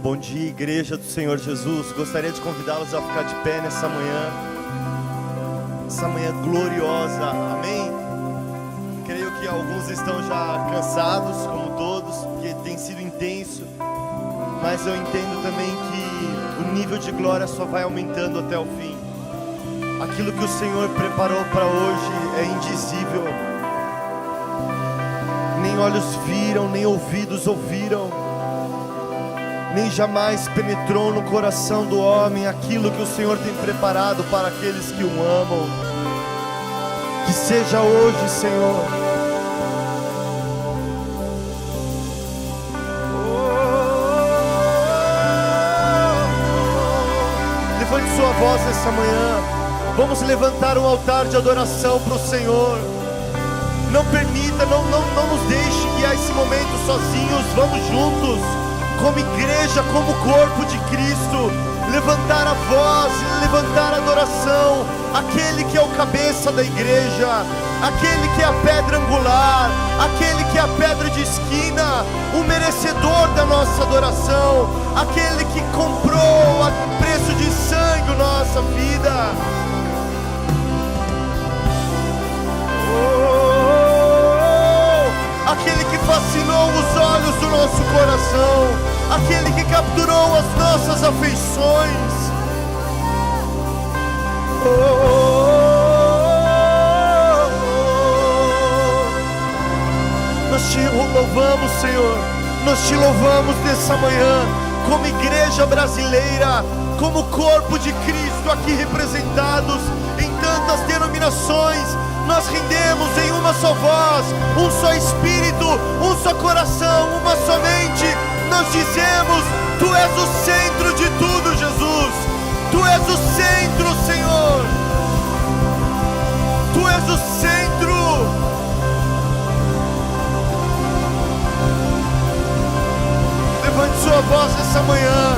Bom dia, igreja do Senhor Jesus. Gostaria de convidá-los a ficar de pé nessa manhã gloriosa, amém? Creio que alguns estão já cansados, como todos, porque tem sido intenso, mas eu entendo também que o nível de glória só vai aumentando até o fim. Aquilo que o Senhor preparou para hoje é indizível. Nem olhos viram, nem ouvidos ouviram, nem jamais penetrou no coração do homem aquilo que o Senhor tem preparado para aqueles que o amam. Que seja hoje, Senhor. Levante sua voz nessa manhã. Vamos levantar um altar de adoração para o Senhor. Não permita, não nos deixe guiar esse momento sozinhos. Vamos juntos, como igreja, como corpo de Cristo, levantar a voz, levantar a adoração, aquele que é o cabeça da igreja, aquele que é a pedra angular, aquele que é a pedra de esquina, o merecedor da nossa adoração, aquele que comprou a preço de sangue nossa vida. Aquele que fascinou os olhos do nosso coração, aquele que capturou as nossas afeições. Nós te louvamos, Senhor. Nós te louvamos nessa manhã, como igreja brasileira, como corpo de Cristo aqui representados em tantas denominações. Nós rendemos em uma só voz, um só Espírito, um só coração, uma só mente. Nós dizemos: Tu és o centro de tudo, Jesus. Tu és o centro, Senhor. Tu és o centro. Levante sua voz nessa manhã.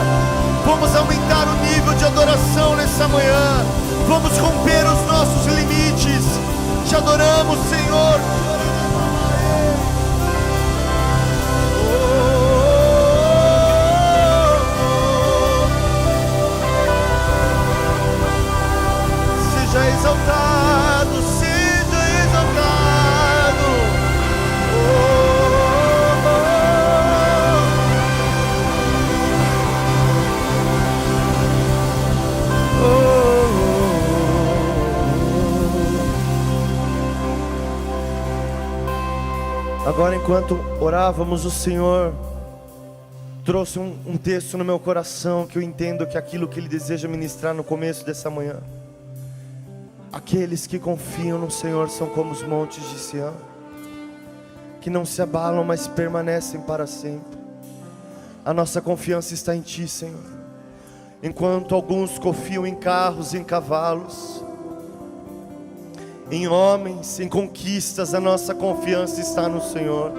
Vamos aumentar o nível de adoração nessa manhã. Vamos romper os nossos limites. Te adoramos, Senhor. Seja exaltado, seja exaltado. Agora, enquanto orávamos, o Senhor trouxe um texto no meu coração, que eu entendo que é aquilo que Ele deseja ministrar no começo dessa manhã. Aqueles que confiam no Senhor são como os montes de Sião, que não se abalam, mas permanecem para sempre. A nossa confiança está em Ti, Senhor. Enquanto alguns confiam em carros, em cavalos, em homens, em conquistas, a nossa confiança está no Senhor.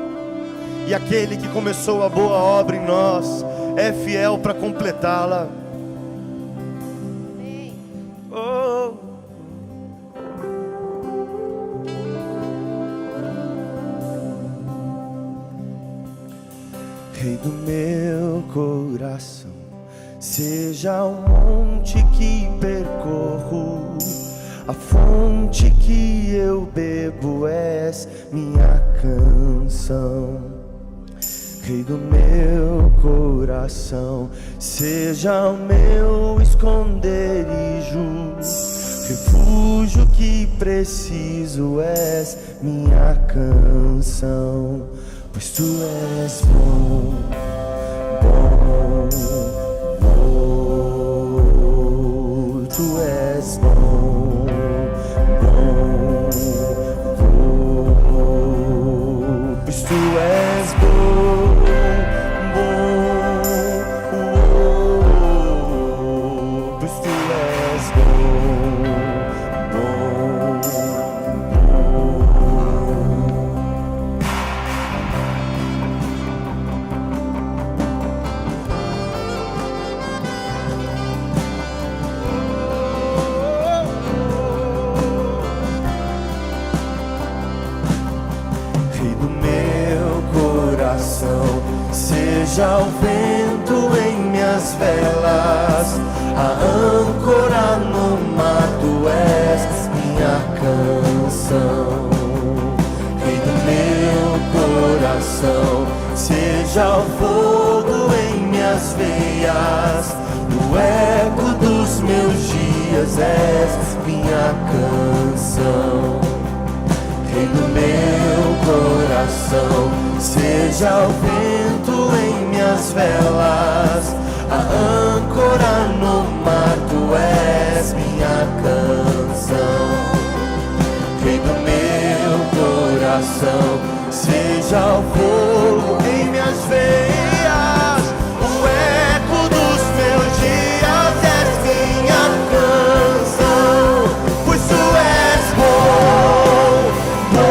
E aquele que começou a boa obra em nós é fiel para completá-la. Oh. Rei do meu coração, seja o monte que percorro, a fonte que eu bebo és minha canção. Rei do meu coração, seja o meu esconderijo, refúgio que preciso és minha canção. Pois Tu és bom, bom, bom. Tu és bom, bom, bom. Pois Tu és bom, bom, bom. Pois Tu és bom, bom, seja o vento em minha minhas velas, a âncora no mar, tu és minha canção. Rei do meu coração, seja o fogo em minhas veias, no eco dos meus dias és minha canção. Rei do meu coração, seja o vento em minhas velas, a âncora no mar, tu és minha canção. Rei do meu coração, seja o fogo em minhas veias, o eco dos meus dias és minha canção. Pois tu és bom, bom,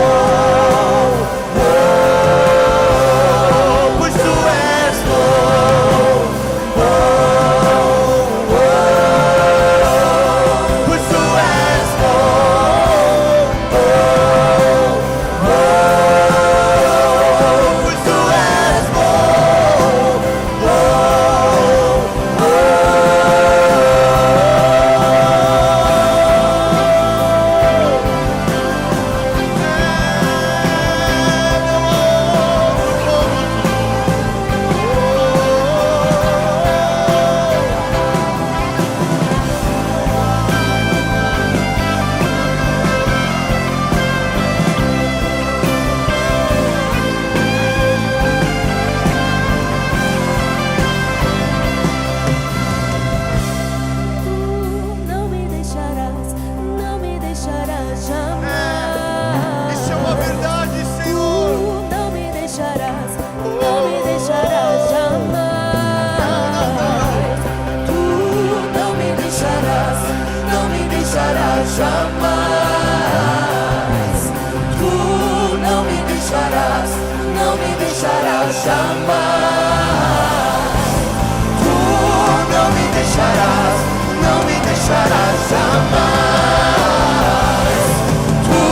bom. Pois tu és bom, bom, bom. Pois tu és bom, bom, bom. Pois tu és bom, bom, Não me deixarás jamais. Isso é uma verdade, Senhor. Não me deixarás jamais. Tu não me deixarás jamais. Tu não me deixarás jamais. Tu não me deixarás jamais. Tu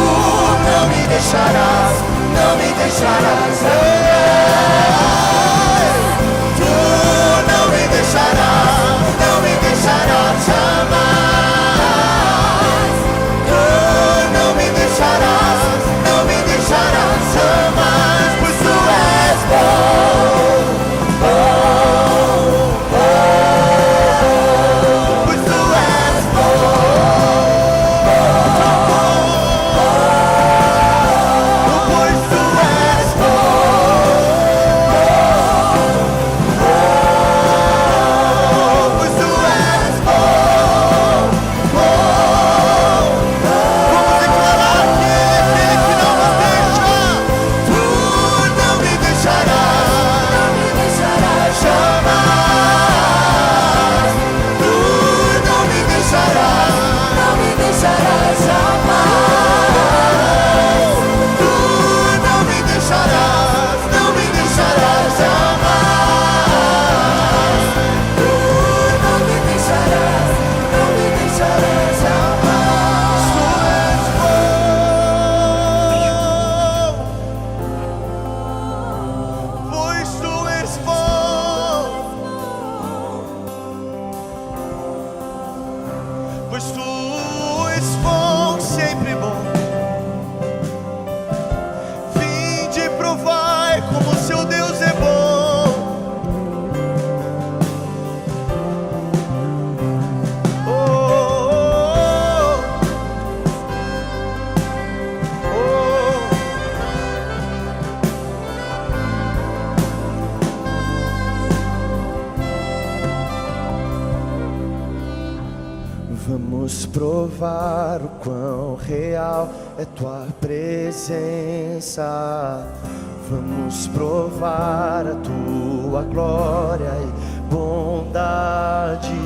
não me deixarás jamais. Tu não me deixarás jamais. Tu não me deixarás jamais. Pois tu és bom, bom, bom. Pois tu és bom, pois tu és pois tu és bom, bom. Vamos declarar que Ele é aquele que não nos deixa. Tu não me deixarás jamais. Tu não me deixarás jamais. Tu não me deixarás jamais. Tu não me deixarás jamais. Tu és bom, pois tu és bom, pois tu és bom, sempre bom. Vinde e provai como seu Deus é bom. Oh, oh, oh, vamos provar o quão real é tua presença. Vamos provar a tua glória e bondade.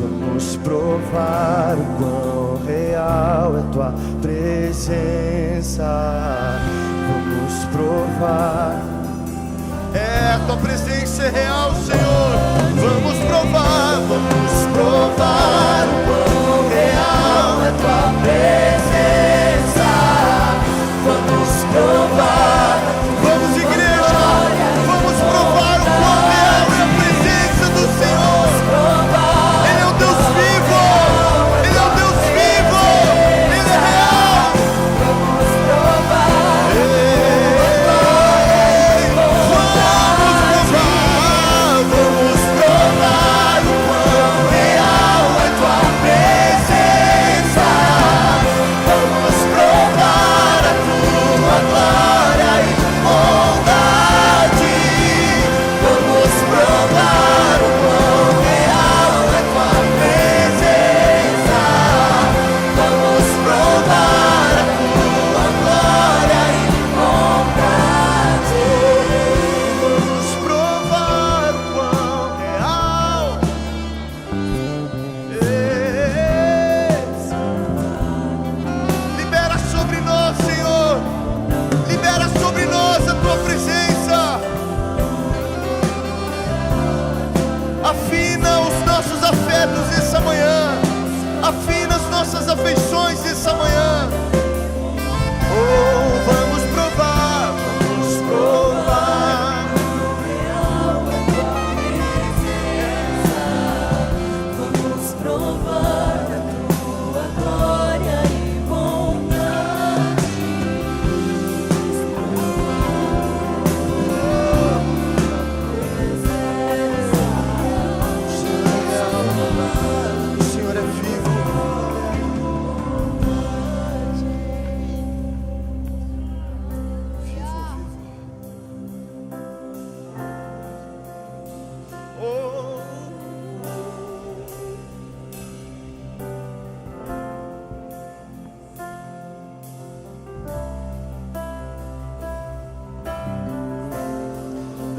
Vamos provar o quão real é tua presença. Vamos provar. A tua presença é real, Senhor. Vamos provar o quão real é tua presença. Vamos provar, vamos igreja, vamos provar o quão real é a presença do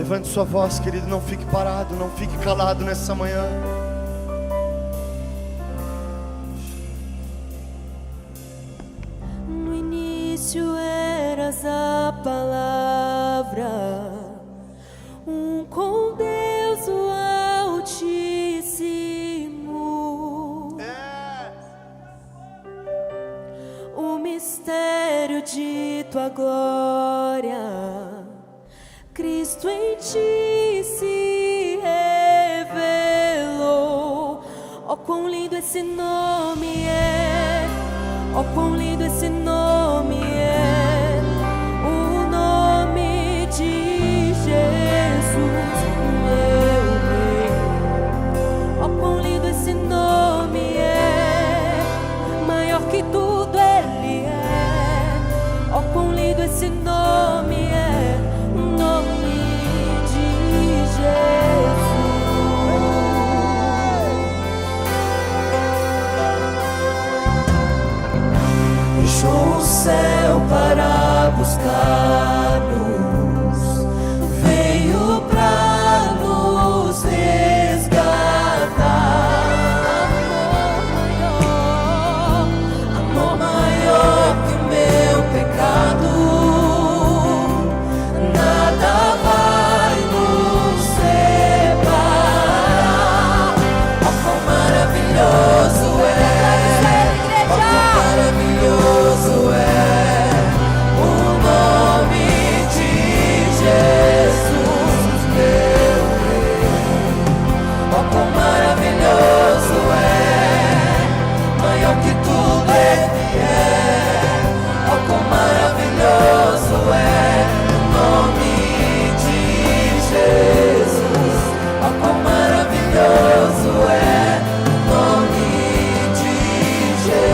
Levante sua voz, querido, não fique parado, não fique calado nessa manhã. No início eras a palavra, com Deus o Altíssimo. O mistério de tua glória, Cristo em ti se revelou. Oh, quão lindo esse nome é! Oh, quão lindo esse nome é! O nome de Jesus, meu Rei. Oh, quão lindo esse nome é! Maior que tudo Ele é. Oh, quão lindo esse nome é! O nome de Jesus. Deixou o céu para buscar-nos, veio para nos resgatar. Amor maior que o meu pecado, nada vai nos separar. Oh, quão maravilhoso é! Oh, quão maravilhoso é o nome de Jesus, meu Rei. Oh, quão maravilhoso é, maior que tudo Ele é. Oh, quão maravilhoso é o nome de Jesus. Oh, quão maravilhoso é o nome de Jesus.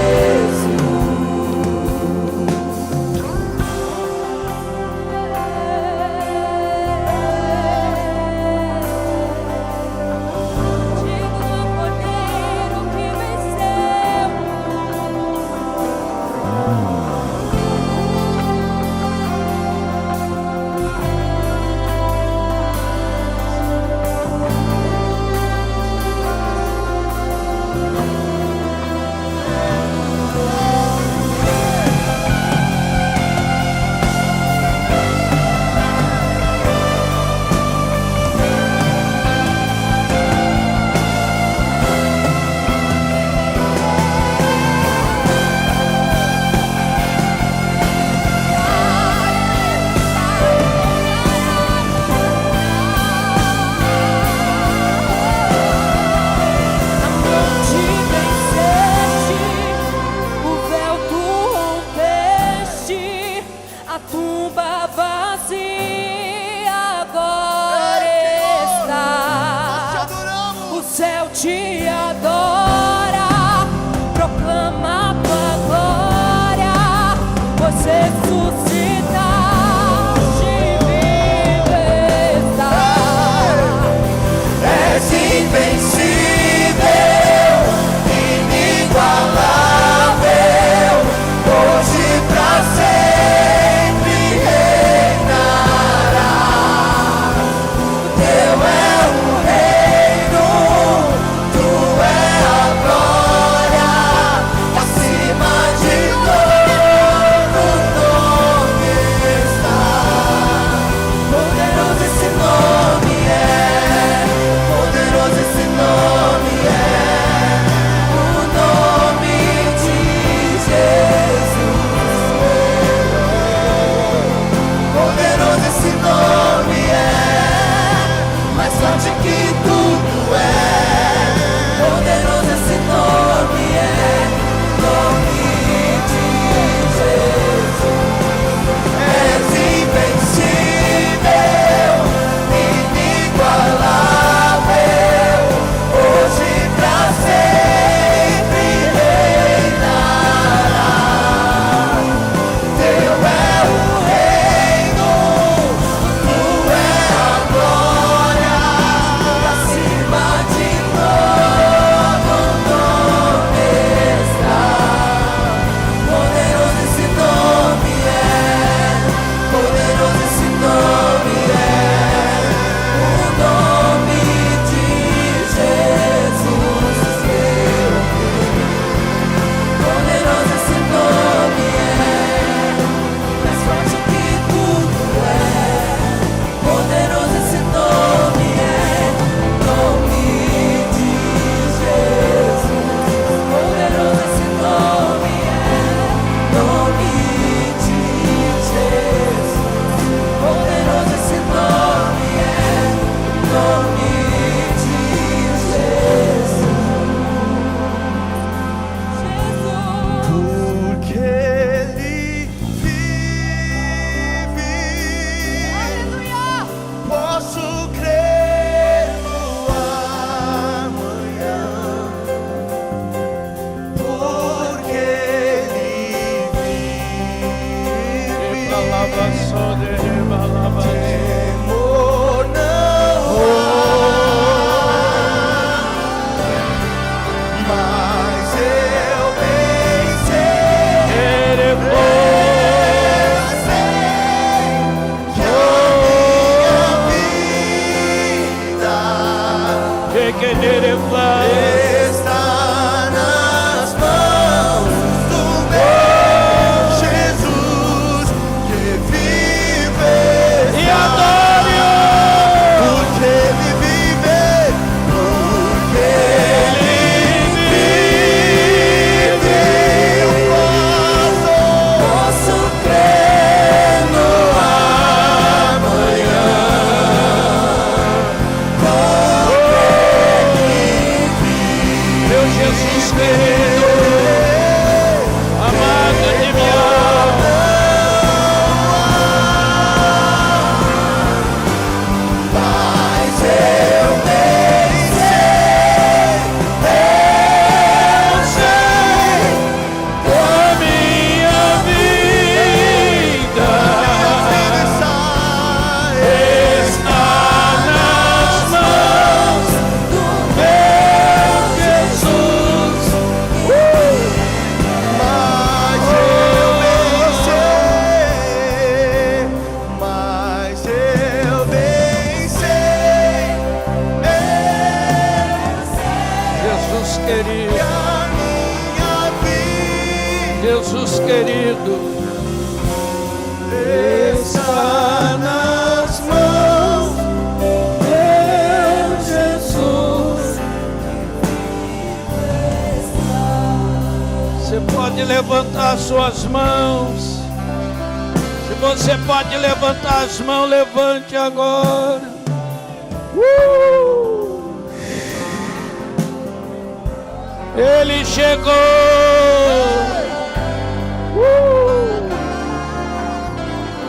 Te adora, proclama a tua glória, pois ressuscitaste vivo estás. És invencível, inigualável, hoje pra sempre reinará. Teu é o reino, tu é a glória, acima de todo nome. querido, amado de minha alma. Mas eu bem sei da minha vida está nas mãos do meu Jesus. Mas eu bem sei, mas eu bem sei, Jesus querido, a minha vida Jesus querido, está nas mãos, meu Jesus. Você pode levantar suas mãos. Se você pode levantar as mãos, levante agora. Ele chegou.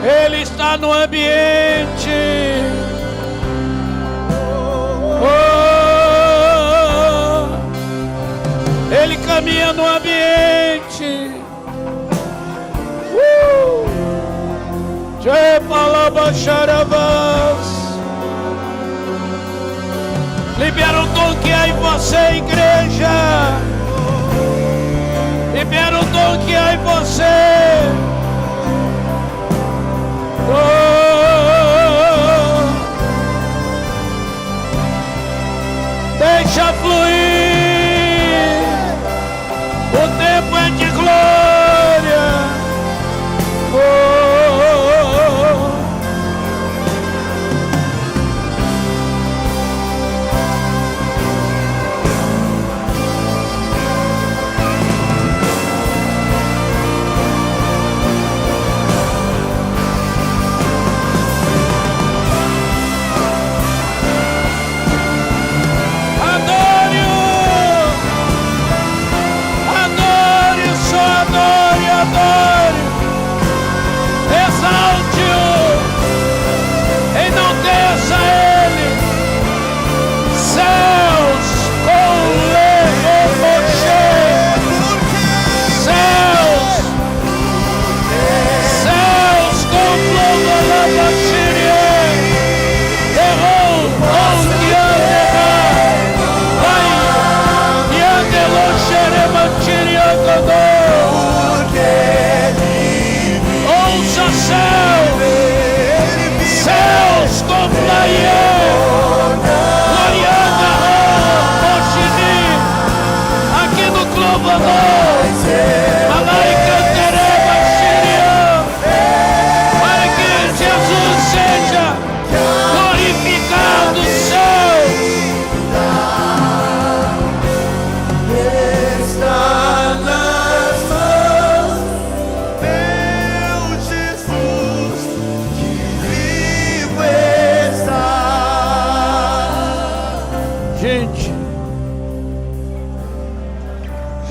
Ele está no ambiente. Ele caminha no ambiente. Tchê palaba xarabás. Libera o dom que há em você, igreja. Libera o dom que há em você. Deixa fluir. O tempo é de glória.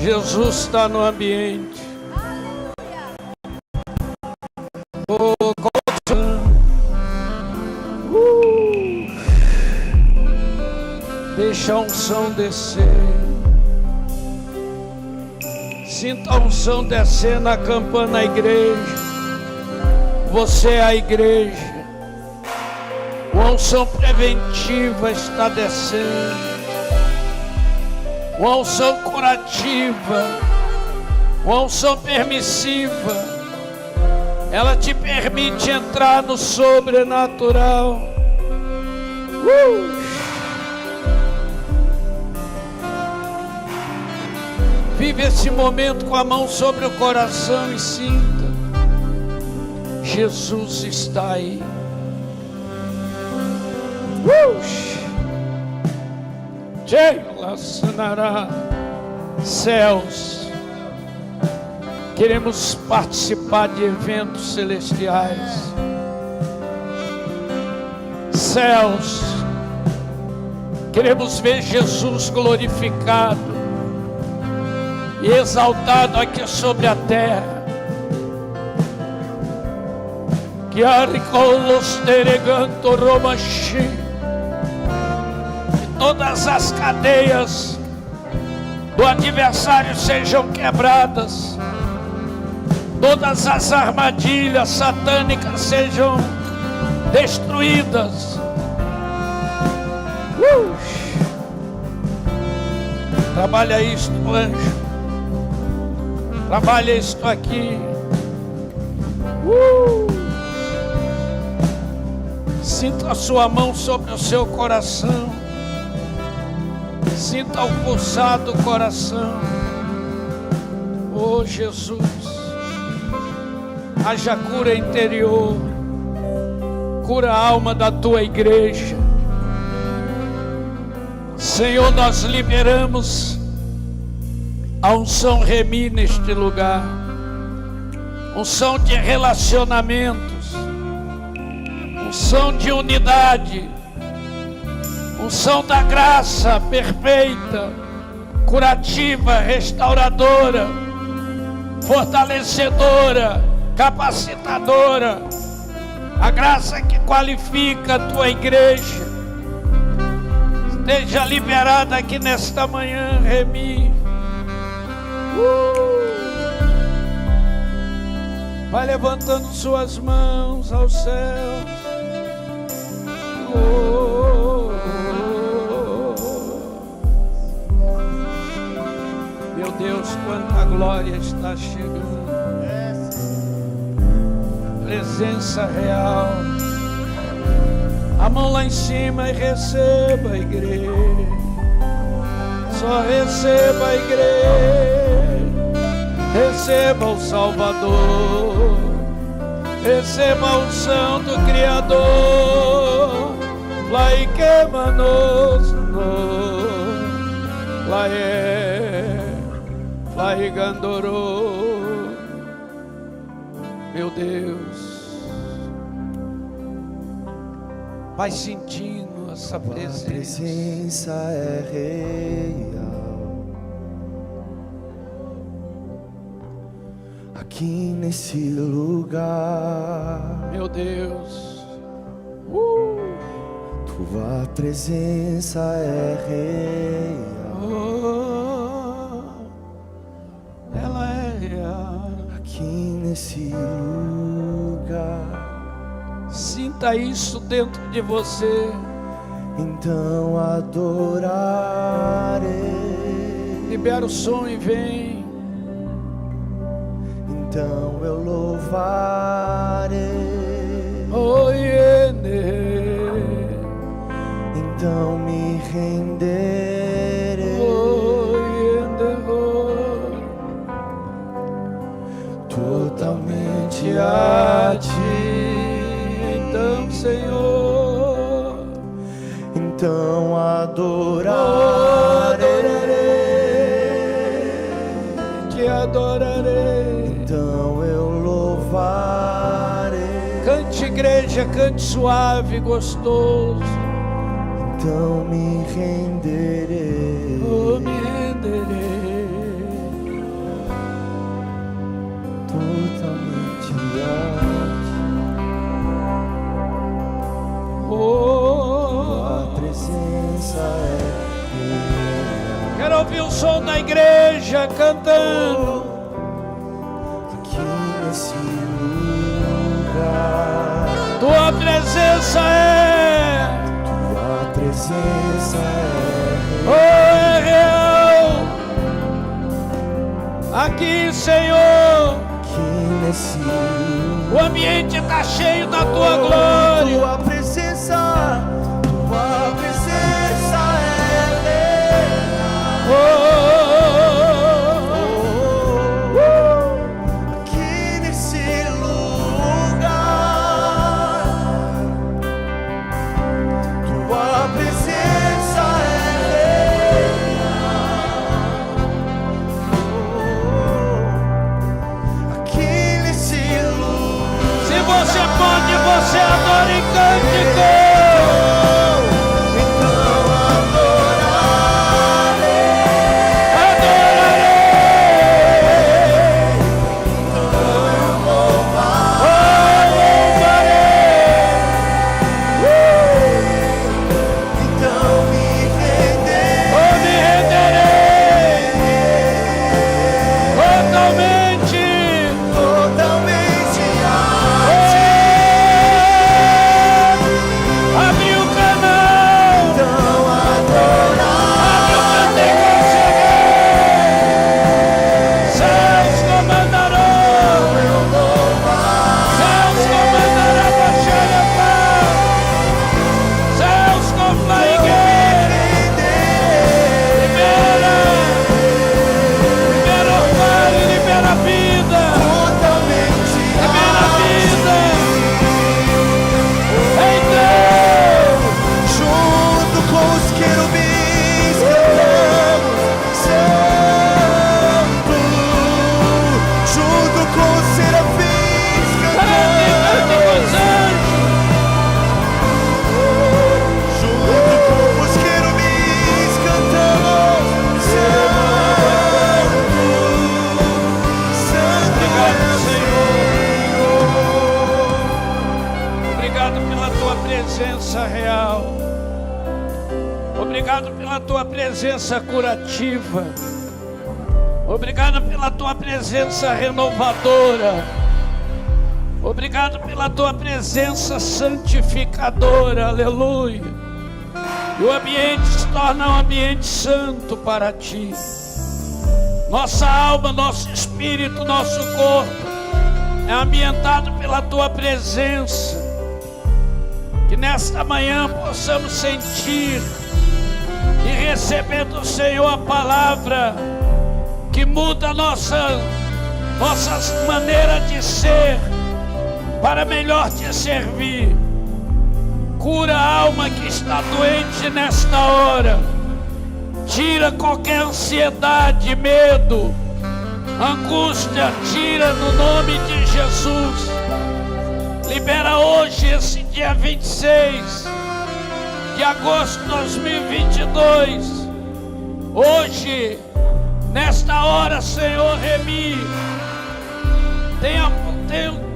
Jesus está no ambiente. Deixa a unção descer. Sinta a unção descer na campana da igreja. Você é a igreja. A unção preventiva está descendo. Uma unção curativa, uma unção permissiva, ela te permite entrar no sobrenatural. Vive esse momento com a mão sobre o coração e sinta: Jesus está aí. Céus, queremos participar de eventos celestiais. Céus, queremos ver Jesus glorificado. e exaltado aqui sobre a terra. Que aricolos tereganto romachi, que todas as cadeias do adversário sejam quebradas, todas as armadilhas satânicas sejam destruídas. Trabalha isto, anjo. Trabalha isto aqui. Sinta a sua mão sobre o seu coração. Sinta o pulsar do coração. Oh Jesus, haja cura interior. Cura a alma da tua igreja. Senhor, nós liberamos a unção Remi neste lugar. Unção de relacionamentos, unção de unidade, unção da graça perfeita, curativa, restauradora, fortalecedora, capacitadora, a graça que qualifica a tua igreja. Esteja liberada aqui nesta manhã, Remi. Vai levantando suas mãos aos céus. Meu Deus, quanta glória está chegando. Presença real. A mão lá em cima e receba a igreja. Só receba a igreja. Receba o Salvador. Receba a unção do Criador. Lá e queima-nos, lá e gandorou. Meu Deus, vai sentindo essa presença. A presença é real aqui nesse lugar. Meu Deus, tua presença é real. Ela é real aqui nesse lugar. Sinta isso dentro de você. Então adorarei. Libera o som e vem. Então eu louvarei. Oh, yeah. Então me renderei. Oh, yeah. Totalmente a ti. Então, Senhor, então adorarei, te adorarei. então eu louvarei. Cante, igreja, cante suave, gostoso. Então me renderei. Oh, me renderei. Totalmente a Oh, tua presença é real. quero ouvir o som da igreja cantando. Aqui nesse lugar. Tua presença é, Tua presença oh, é é real. Aqui, Senhor, aqui nesse lugar. o ambiente está cheio da tua glória. Tua presença é real. Aqui nesse lugar. Tua presença é real. Aqui nesse lugar. Se você pode, você adora e cante. presença curativa. Obrigado pela tua presença renovadora. Obrigado pela tua presença santificadora. Aleluia. E o ambiente se torna um ambiente santo para ti. Nossa alma, nosso espírito, nosso corpo é ambientado pela tua presença. Que nesta manhã possamos sentir e receber do Senhor a palavra que muda a nossa maneira de ser para melhor te servir. Cura a alma que está doente nesta hora. Tira qualquer ansiedade, medo, angústia, tira no nome de Jesus. Libera hoje, esse dia 26 de agosto de 2022. Hoje, nesta hora, Senhor, Remi,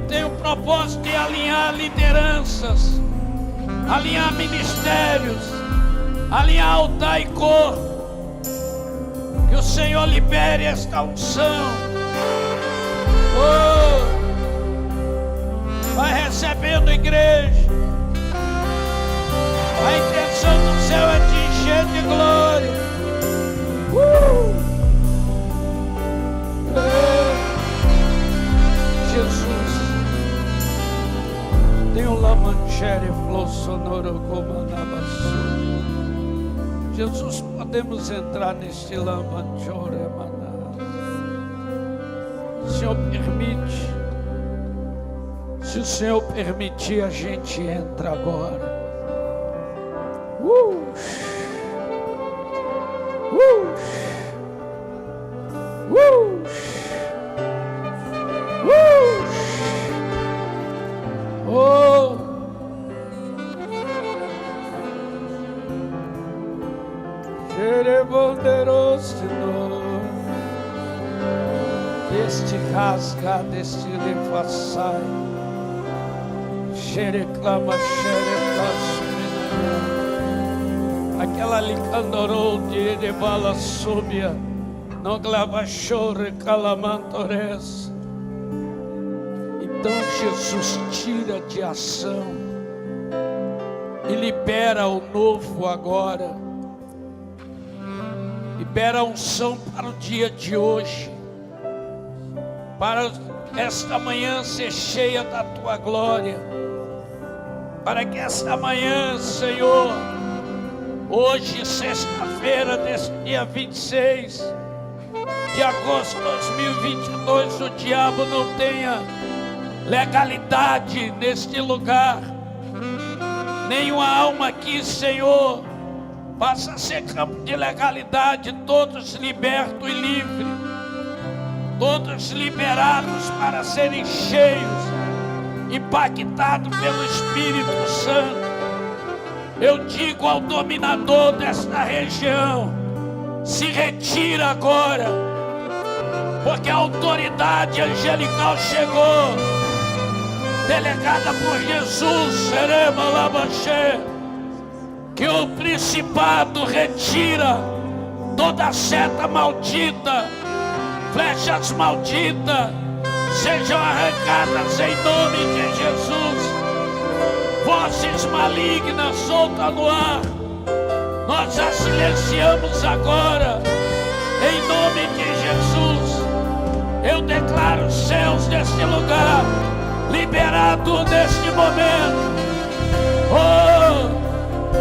tem o propósito de alinhar lideranças, alinhar ministérios, alinhar altar e corpo. Que o Senhor libere esta unção. Oh, vai recebendo, igreja. A intenção do céu é te encher de glória. Jesus, tem o lamanchére flow sonoro como anabaçu. Jesus, podemos entrar neste lamanchore maná. Senhor, permite. Se o Senhor permitir, a gente entra agora. Oh, Xerebonderoso, este rasga, deste refaçai, xereclama, aquela licandorou de bala súbia, não glava chore calamantores. Então Jesus tira de ação e libera o novo agora. Libera a unção para o dia de hoje, para esta manhã ser cheia da tua glória, para que esta manhã, Senhor, hoje, sexta-feira, deste dia 26 de agosto de 2022, o diabo não tenha legalidade neste lugar. Nenhuma alma aqui, Senhor, passa a ser campo de legalidade. Todos libertos e livres, todos liberados para serem cheios, impactados pelo Espírito Santo. Eu digo ao dominador desta região: se retira agora, porque a autoridade angelical chegou, delegada por Jesus. Serema Labaxé, que o principado retira toda seta maldita, flechas malditas sejam arrancadas em nome de Jesus. Vozes malignas solta no ar, nós as silenciamos agora, em nome de Jesus. Eu declaro os céus deste lugar liberado neste momento. Oh,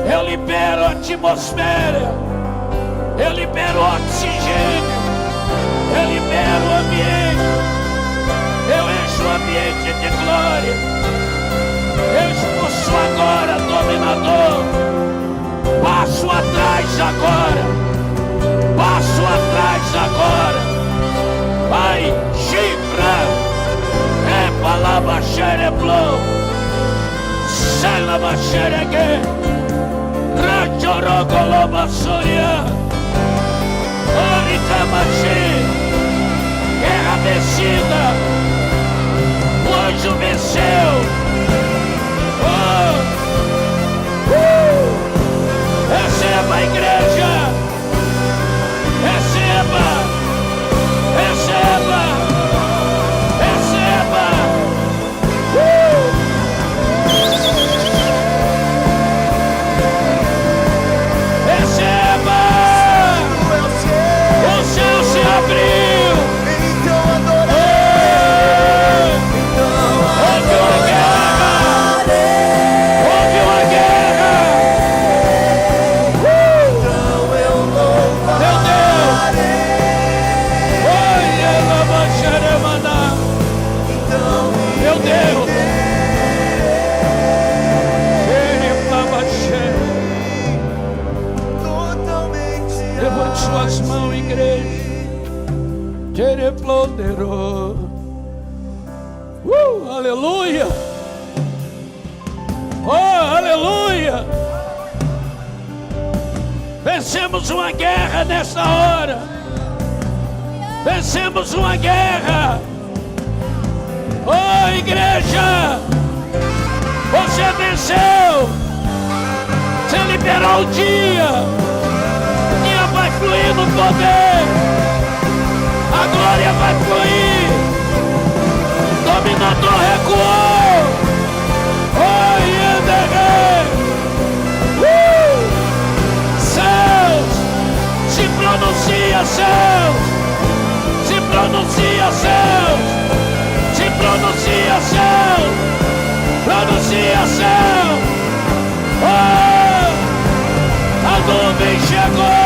eu libero a atmosfera, eu libero o oxigênio, eu libero o ambiente, eu encho o ambiente de glória. Eu expulso agora, dominador. Passo atrás agora, passo atrás agora. Vai, chifra, é palavra xereblô, selama xeregue, rachorogoloba soria, oricamaxi, guerra vencida, o anjo venceu. Receba a igreja, abriu. Então adorarei. Houve uma guerra. Houve uma guerra. Então eu Meu Deus. Oi, Elabaxeremana. Meu Deus. totalmente Levante suas mãos, igreja. Quereplodero. Aleluia. Oh, aleluia. Vencemos uma guerra nesta hora. Vencemos uma guerra. Oh, igreja. Você venceu. Você liberou o dia. O dia vai fluir no poder. A glória vai fluir. O dominador recuou. Oh, Yenderei. Céus. Se pronuncia, céus. Se pronuncia, céus. Se pronuncia, céus. Pronuncia, céus. Oh, a nuvem chegou.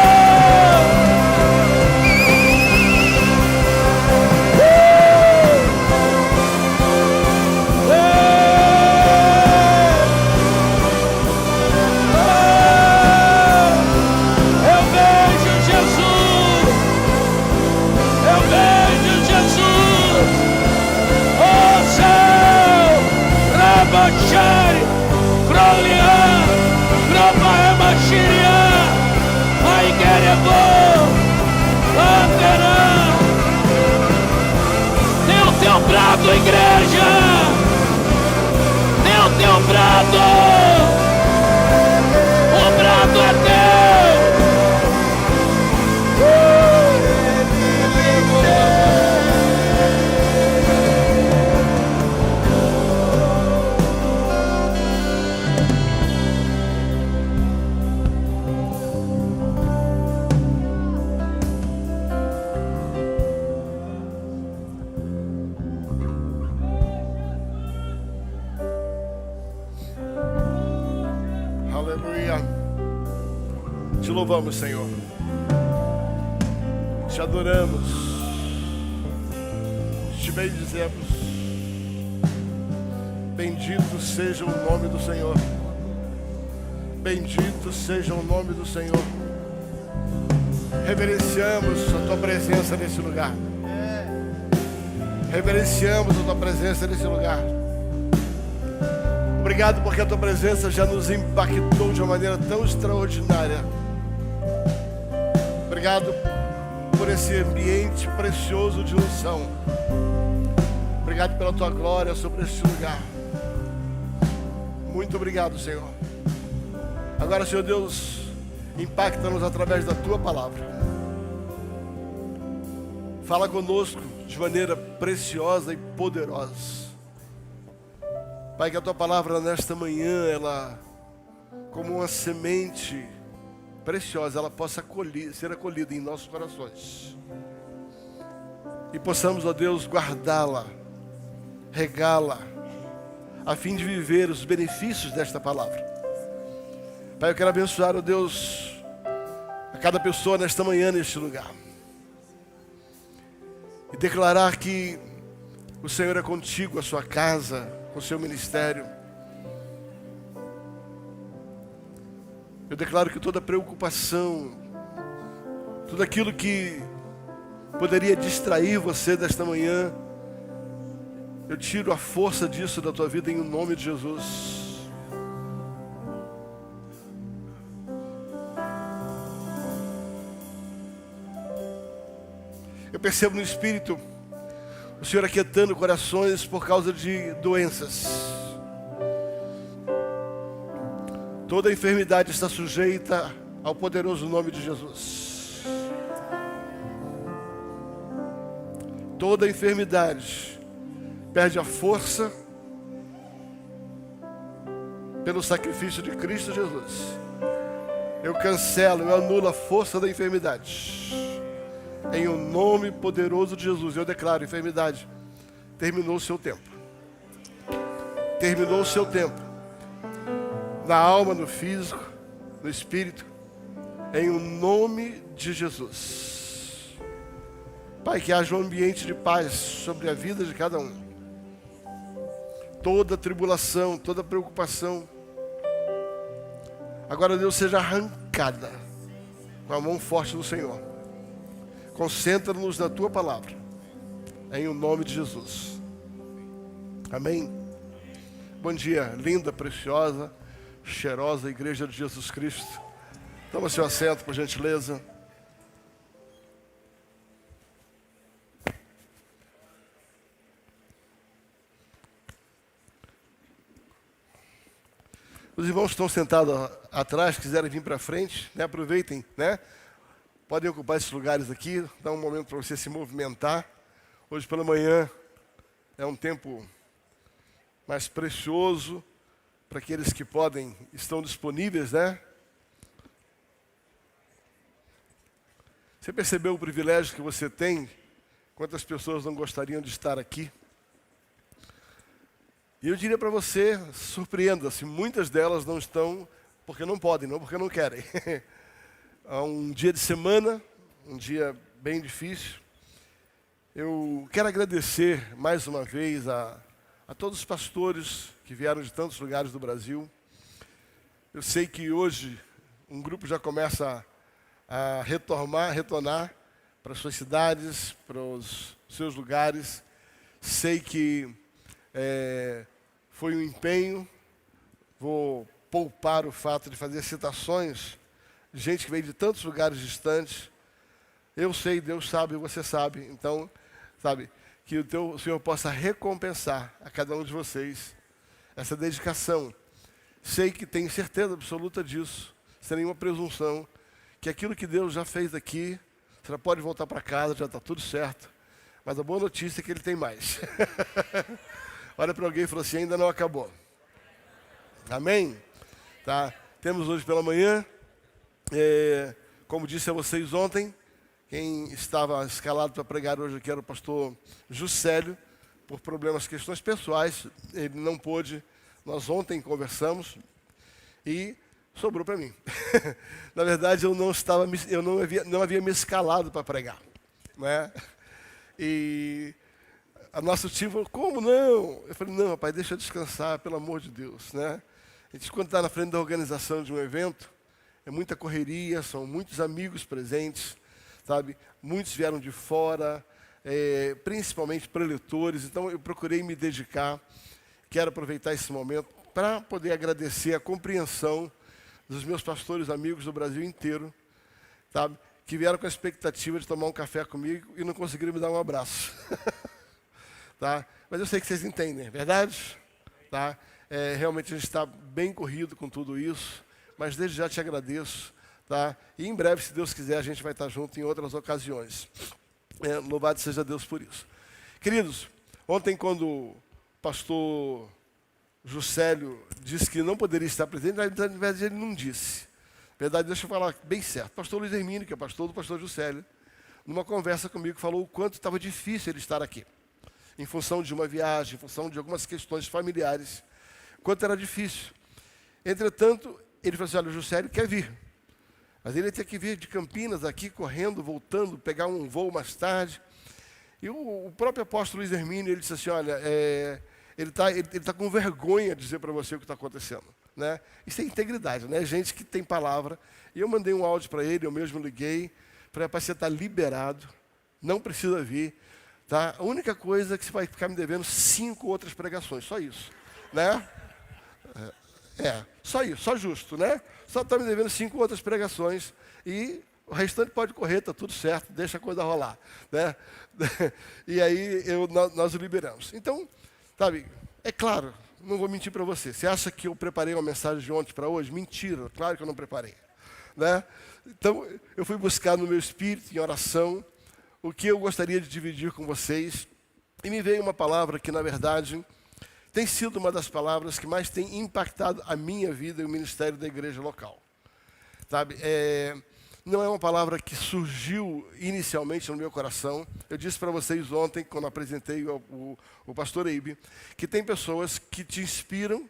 Eu vejo Jesus. Eu vejo Jesus. Oh céu, Rabachari, Crolian, Grobaemachiria, Maigerebo, Lanterã. Dê o teu brado, igreja. Dê o teu brado. O brado é teu. Aleluia. Te louvamos, Senhor. Te adoramos. Te bendizemos. Bendito seja o nome do Senhor. Bendito seja o nome do Senhor. Reverenciamos a tua presença nesse lugar. Reverenciamos a tua presença nesse lugar. Obrigado porque a tua presença já nos impactou de uma maneira tão extraordinária. Obrigado por esse ambiente precioso de unção. Obrigado pela tua glória sobre este lugar. Muito obrigado, Senhor. Agora, Senhor Deus, impacta-nos através da tua palavra. Fala conosco de maneira preciosa e poderosa. Pai, que a tua palavra nesta manhã, ela, como uma semente preciosa, ela possa ser acolhida em nossos corações. E possamos, ó Deus, guardá-la, regá-la, a fim de viver os benefícios desta palavra. Pai, eu quero abençoar, ó Deus, a cada pessoa nesta manhã, neste lugar. E declarar que o Senhor é contigo, a sua casa, com o seu ministério. Eu declaro que toda preocupação, tudo aquilo que poderia distrair você desta manhã, eu tiro a força disso da tua vida em nome de Jesus. Eu percebo no Espírito o Senhor aquietando corações por causa de doenças. Toda enfermidade está sujeita ao poderoso nome de Jesus. Toda enfermidade perde a força pelo sacrifício de Cristo Jesus. Eu cancelo, eu anulo a força da enfermidade. Em o nome poderoso de Jesus, eu declaro: enfermidade, terminou o seu tempo. Terminou o seu tempo. Na alma, no físico, no espírito. Em o nome de Jesus. Pai, que haja um ambiente de paz sobre a vida de cada um. Toda tribulação, toda preocupação, agora, Deus, seja arrancada com a mão forte do Senhor. Concentra-nos na Tua palavra, em o nome de Jesus. Amém. Bom dia, linda, preciosa, cheirosa Igreja de Jesus Cristo. Toma seu assento, por gentileza. Os irmãos que estão sentados atrás, quiserem vir para frente, né? Aproveitem, né? Podem ocupar esses lugares aqui, dá um momento para você se movimentar. Hoje pela manhã é um tempo mais precioso para aqueles que podem, estão disponíveis, né? Você percebeu o privilégio que você tem? Quantas pessoas não gostariam de estar aqui? E eu diria para você, surpreenda-se, muitas delas não estão porque não podem, não porque não querem. Há um dia de semana, um dia bem difícil. Eu quero agradecer mais uma vez a todos os pastores que vieram de tantos lugares do Brasil. Eu sei que hoje um grupo já começa a retornar para as suas cidades, para os seus lugares. Sei que foi um empenho. Vou poupar o fato de fazer citações de gente que veio de tantos lugares distantes. Eu sei, Deus sabe, você sabe. Então, sabe, que o Senhor possa recompensar a cada um de vocês essa dedicação. Sei que tenho certeza absoluta disso, sem nenhuma presunção, que aquilo que Deus já fez aqui, você já pode voltar para casa, já está tudo certo. Mas a boa notícia é que Ele tem mais. Olha para alguém e fala assim: ainda não acabou. Amém? Tá? Temos hoje pela manhã, como disse a vocês ontem, quem estava escalado para pregar hoje aqui era o pastor Juscelio, por problemas, questões pessoais, ele não pôde. Nós ontem conversamos e sobrou para mim. Na verdade, eu não havia me escalado para pregar, né? E a nosso time falou: como não? Eu falei: não, rapaz, deixa eu descansar, pelo amor de Deus, né? A gente, quando está na frente da organização de um evento, é muita correria, são muitos amigos presentes, sabe? Muitos vieram de fora, principalmente preletores. Então, eu procurei me dedicar. Quero aproveitar esse momento para poder agradecer a compreensão dos meus pastores amigos do Brasil inteiro, sabe? Que vieram com a expectativa de tomar um café comigo e não conseguiram me dar um abraço. Tá? Mas eu sei que vocês entendem, é verdade? Tá? Realmente a gente está bem corrido com tudo isso, mas desde já te agradeço. Tá? E em breve, se Deus quiser, a gente vai estar junto em outras ocasiões. Louvado seja Deus por isso. Queridos, ontem quando o pastor Juscelio disse que não poderia estar presente, na verdade ele não disse. Na verdade, deixa eu falar bem certo. O pastor Luiz Hermínio, que é pastor do pastor Juscelio, numa conversa comigo, falou o quanto estava difícil ele estar aqui. Em função de uma viagem, em função de algumas questões familiares. Quanto era difícil. Entretanto, ele falou assim: olha, o Juscelio quer vir. Mas ele tinha que vir de Campinas aqui, correndo, voltando, pegar um voo mais tarde. E o próprio apóstolo Luiz Hermínio, ele disse assim: olha, ele tá com vergonha de dizer para você o que está acontecendo. Né? Isso é integridade, né? Gente que tem palavra. E eu mandei um áudio para ele, eu mesmo liguei, para você estar liberado, não precisa vir. Tá? A única coisa é que você vai ficar me devendo 5 outras pregações, só isso. Né? Só isso, só justo, né? Só está me devendo 5 outras pregações e o restante pode correr, está tudo certo, deixa a coisa rolar, né? E aí nós o liberamos. Então, sabe, é claro, não vou mentir para você. Você acha que eu preparei uma mensagem de ontem para hoje? Mentira, claro que eu não preparei, né? Então, eu fui buscar no meu espírito, em oração, o que eu gostaria de dividir com vocês, e me veio uma palavra que, na verdade, tem sido uma das palavras que mais tem impactado a minha vida e o ministério da igreja local. Sabe, não é uma palavra que surgiu inicialmente no meu coração. Eu disse para vocês ontem, quando apresentei o pastor Eibe, que tem pessoas que te inspiram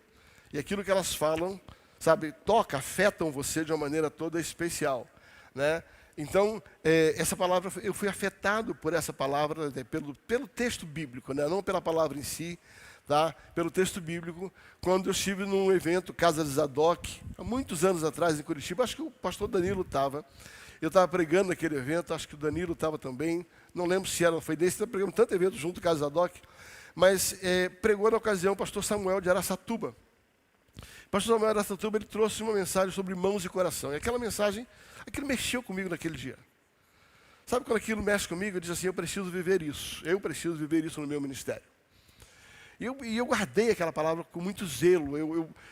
e aquilo que elas falam, sabe, afetam você de uma maneira toda especial, né? Então, essa palavra, eu fui afetado por essa palavra, né, pelo texto bíblico, né, não pela palavra em si, tá? Pelo texto bíblico, quando eu estive num evento, Casa de Zadok, há muitos anos atrás em Curitiba, acho que o pastor Danilo estava. Eu estava pregando naquele evento, acho que o Danilo estava também, não lembro se foi desse, estava pregando tanto evento junto com Casa de Zadok, mas pregou na ocasião o pastor Samuel de Araçatuba. O pastor Samuel de Araçatuba, ele trouxe uma mensagem sobre mãos e coração, e aquela mensagem, aquilo mexeu comigo naquele dia. Sabe quando aquilo mexe comigo? Eu disse assim, eu preciso viver isso no meu ministério. E eu guardei aquela palavra com muito zelo.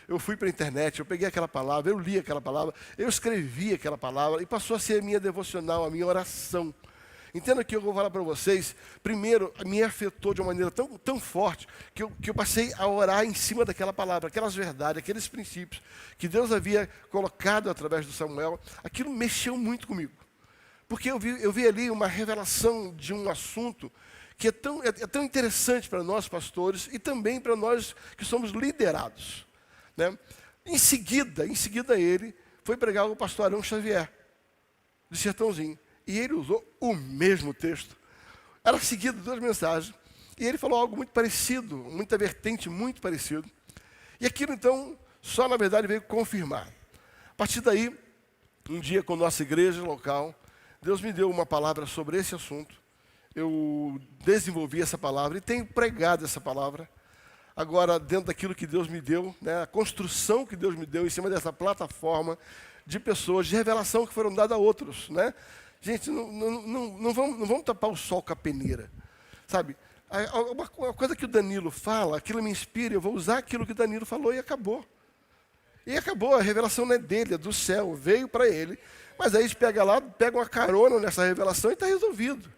Eu fui para a internet, eu peguei aquela palavra, eu li aquela palavra, eu escrevi aquela palavra e passou a ser a minha devocional, a minha oração. Entenda que eu vou falar para vocês, primeiro, me afetou de uma maneira tão forte que eu passei a orar em cima daquela palavra, aquelas verdades, aqueles princípios que Deus havia colocado através do Samuel. Aquilo mexeu muito comigo. Porque eu vi ali uma revelação de um assunto que é tão interessante para nós pastores e também para nós que somos liderados, né? Em seguida ele foi pregar o pastor Arão Xavier, de Sertãozinho, e ele usou o mesmo texto. Era seguido 2 mensagens, e ele falou algo muito parecido, muita vertente muito parecido, e aquilo então, só na verdade veio confirmar. A partir daí, um dia com a nossa igreja local, Deus me deu uma palavra sobre esse assunto. Eu desenvolvi essa palavra e tenho pregado essa palavra. Agora, dentro daquilo que Deus me deu, né, a construção que Deus me deu em cima dessa plataforma de pessoas, de revelação que foram dadas a outros, né? Gente, não vamos tapar o sol com a peneira, sabe? Uma coisa que o Danilo fala, aquilo me inspira, eu vou usar aquilo que o Danilo falou e acabou. E acabou, a revelação não é dele, é do céu, veio para ele. Mas aí a gente pega uma carona nessa revelação e está resolvido.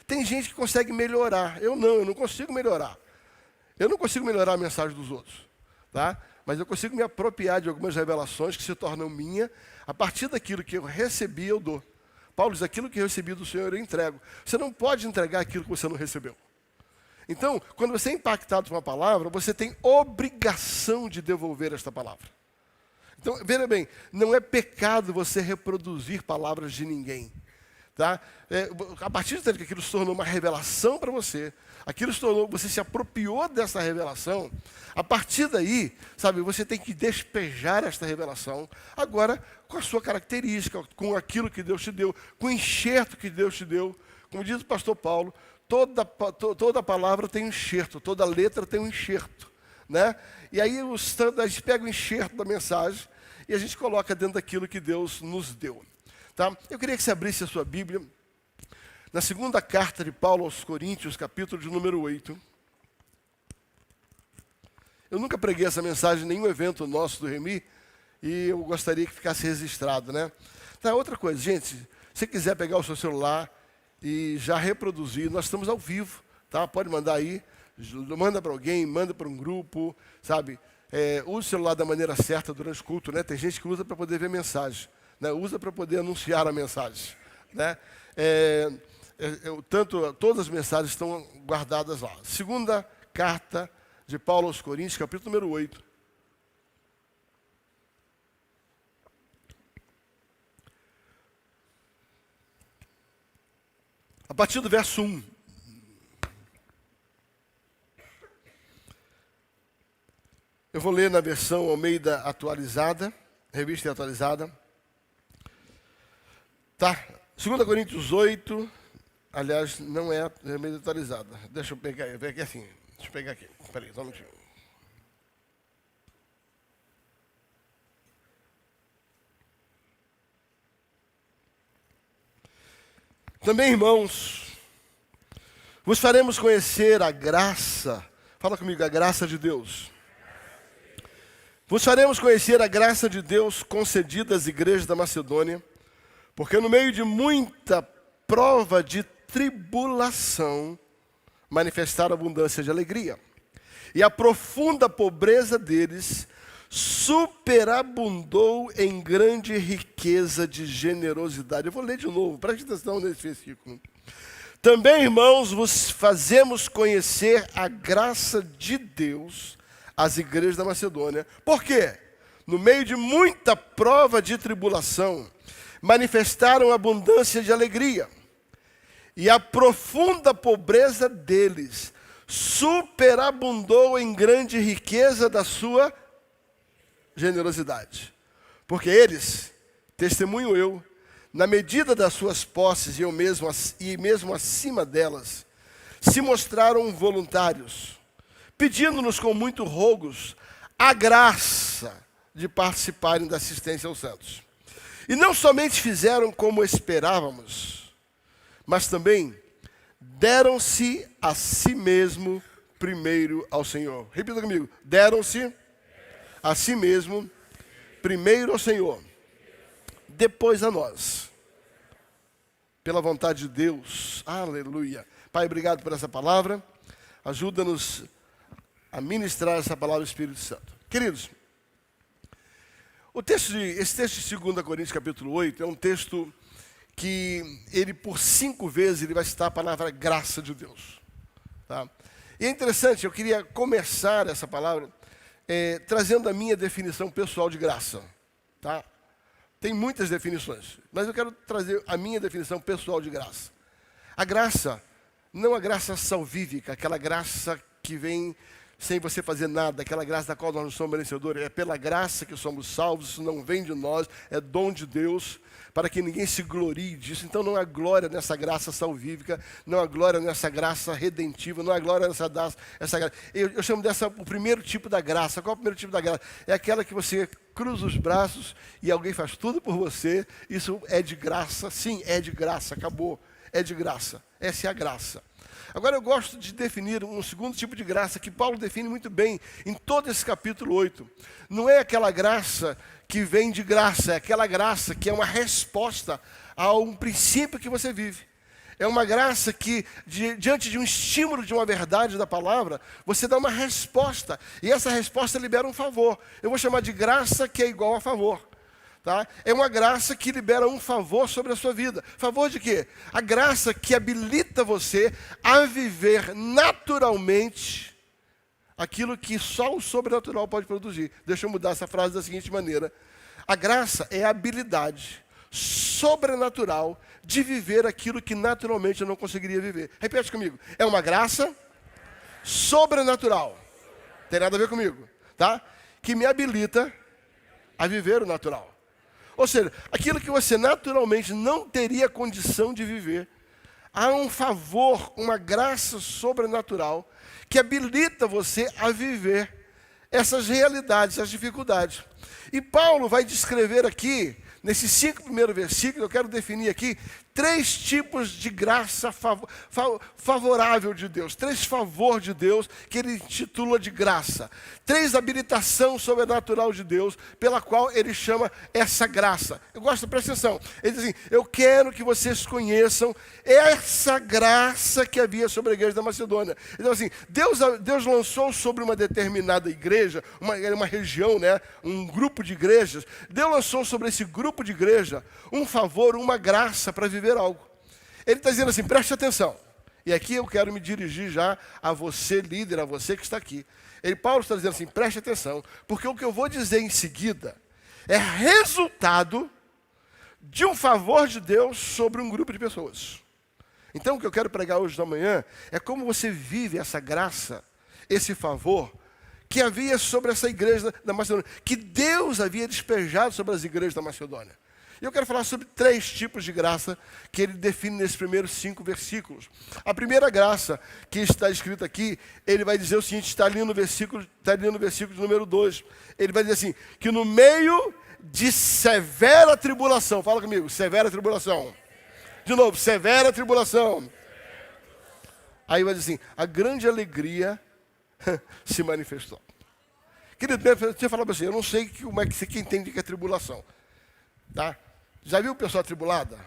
Tem gente que consegue melhorar, eu não consigo melhorar. Eu não consigo melhorar a mensagem dos outros, tá? Mas eu consigo me apropriar de algumas revelações que se tornam minha. A partir daquilo que eu recebi, eu dou. Paulo diz, aquilo que eu recebi do Senhor eu entrego. Você não pode entregar aquilo que você não recebeu. Então, quando você é impactado por uma palavra, você tem obrigação de devolver esta palavra. Então, veja bem, não é pecado você reproduzir palavras de ninguém. Tá? A partir do tempo que aquilo se tornou uma revelação para você, você se apropriou dessa revelação, a partir daí, sabe, você tem que despejar esta revelação, agora com a sua característica, com aquilo que Deus te deu, com o enxerto que Deus te deu. Como diz o pastor Paulo, toda palavra tem um enxerto, toda letra tem um enxerto, né? E aí a gente pega o enxerto da mensagem e a gente coloca dentro daquilo que Deus nos deu. Tá? Eu queria que você abrisse a sua Bíblia na segunda carta de Paulo aos Coríntios, capítulo de número 8. Eu nunca preguei essa mensagem em nenhum evento nosso do Remi, e eu gostaria que ficasse registrado, né? Tá, outra coisa, gente, se você quiser pegar o seu celular e já reproduzir, nós estamos ao vivo, tá? Pode mandar aí, manda para alguém, manda para um grupo, sabe? Use o celular da maneira certa durante o culto, né? Tem gente que usa para poder ver mensagem. Né, usa para poder anunciar a mensagem, né? Todas as mensagens estão guardadas lá. Segunda carta de Paulo aos Coríntios, capítulo número 8. A partir do verso 1. Eu vou ler na versão Almeida atualizada, revista atualizada. Tá, 2 Coríntios 8, aliás, não é meio atualizada. Deixa eu pegar aqui assim. Deixa eu pegar aqui. Espera aí, só um minutinho. Também, irmãos, vos faremos conhecer a graça. Fala comigo, a graça de Deus. Vos faremos conhecer a graça de Deus concedida às igrejas da Macedônia, porque no meio de muita prova de tribulação, manifestaram abundância de alegria. E a profunda pobreza deles superabundou em grande riqueza de generosidade. Eu vou ler de novo, preste atenção nesse versículo. Também, irmãos, vos fazemos conhecer a graça de Deus às igrejas da Macedônia. Por quê? No meio de muita prova de tribulação, manifestaram abundância de alegria. E a profunda pobreza deles superabundou em grande riqueza da sua generosidade. Porque eles, testemunho eu, na medida das suas posses e mesmo acima delas, se mostraram voluntários, pedindo-nos com muito rogos a graça de participarem da assistência aos santos. E não somente fizeram como esperávamos, mas também deram-se a si mesmo primeiro ao Senhor. Repita comigo. Deram-se a si mesmo primeiro ao Senhor, depois a nós. Pela vontade de Deus. Aleluia. Pai, obrigado por essa palavra. Ajuda-nos a ministrar essa palavra do Espírito Santo. Queridos, esse texto de 2 Coríntios capítulo 8 é um texto que ele por 5 vezes ele vai citar a palavra graça de Deus. Tá? E é interessante, eu queria começar essa palavra trazendo a minha definição pessoal de graça. Tá? Tem muitas definições, mas eu quero trazer a minha definição pessoal de graça. A graça, não a graça salvífica, aquela graça que vem sem você fazer nada, aquela graça da qual nós não somos merecedores, é pela graça que somos salvos, isso não vem de nós, é dom de Deus, para que ninguém se glorie disso. Então não há glória nessa graça salvífica, não há glória nessa graça redentiva, não há glória nessa graça. Eu chamo dessa o primeiro tipo da graça. Qual é o primeiro tipo da graça? É aquela que você cruza os braços e alguém faz tudo por você, isso é de graça, sim, é de graça, acabou, é de graça, essa é a graça. Agora eu gosto de definir um segundo tipo de graça que Paulo define muito bem em todo esse capítulo 8. Não é aquela graça que vem de graça, é aquela graça que é uma resposta a um princípio que você vive. É uma graça que, diante de um estímulo de uma verdade da palavra, você dá uma resposta. E essa resposta libera um favor. Eu vou chamar de graça que é igual a favor. Tá? É uma graça que libera um favor sobre a sua vida. Favor de quê? A graça que habilita você a viver naturalmente aquilo que só o sobrenatural pode produzir. Deixa eu mudar essa frase da seguinte maneira. A graça é a habilidade sobrenatural de viver aquilo que naturalmente eu não conseguiria viver. Repete comigo. É uma graça sobrenatural. Tem nada a ver comigo. Tá? Que me habilita a viver o natural. Ou seja, aquilo que você naturalmente não teria condição de viver, há um favor, uma graça sobrenatural que habilita você a viver essas realidades, essas dificuldades. E Paulo vai descrever aqui, nesses 5 primeiros versículos, eu quero definir aqui 3 tipos de graça favorável de Deus, 3 favor de Deus que ele intitula de graça, 3 habilitação sobrenatural de Deus pela qual ele chama essa graça. Eu gosto, presta atenção, ele diz assim, eu quero que vocês conheçam essa graça que havia sobre a igreja da Macedônia. Então assim, Deus lançou sobre uma determinada igreja, uma região, né, um grupo de igrejas, Deus lançou sobre esse grupo de igreja um favor, uma graça para viver algo. Ele está dizendo assim, preste atenção. E aqui eu quero me dirigir já a você, líder, a você que está aqui. Paulo está dizendo assim, preste atenção, porque o que eu vou dizer em seguida é resultado de um favor de Deus sobre um grupo de pessoas. Então o que eu quero pregar hoje da manhã é como você vive essa graça, esse favor que havia sobre essa igreja da Macedônia, que Deus havia despejado sobre as igrejas da Macedônia. E eu quero falar sobre 3 tipos de graça que ele define nesses primeiros 5 versículos. A primeira graça que está escrita aqui, ele vai dizer o seguinte, está ali no versículo número 2. Ele vai dizer assim, que no meio de severa tribulação, fala comigo, severa tribulação. De novo, severa tribulação. Aí vai dizer assim, a grande alegria se manifestou. Querido, deixa eu falar para você, eu não sei como é que você entende que é tribulação. Tá? Já viu pessoa atribulada?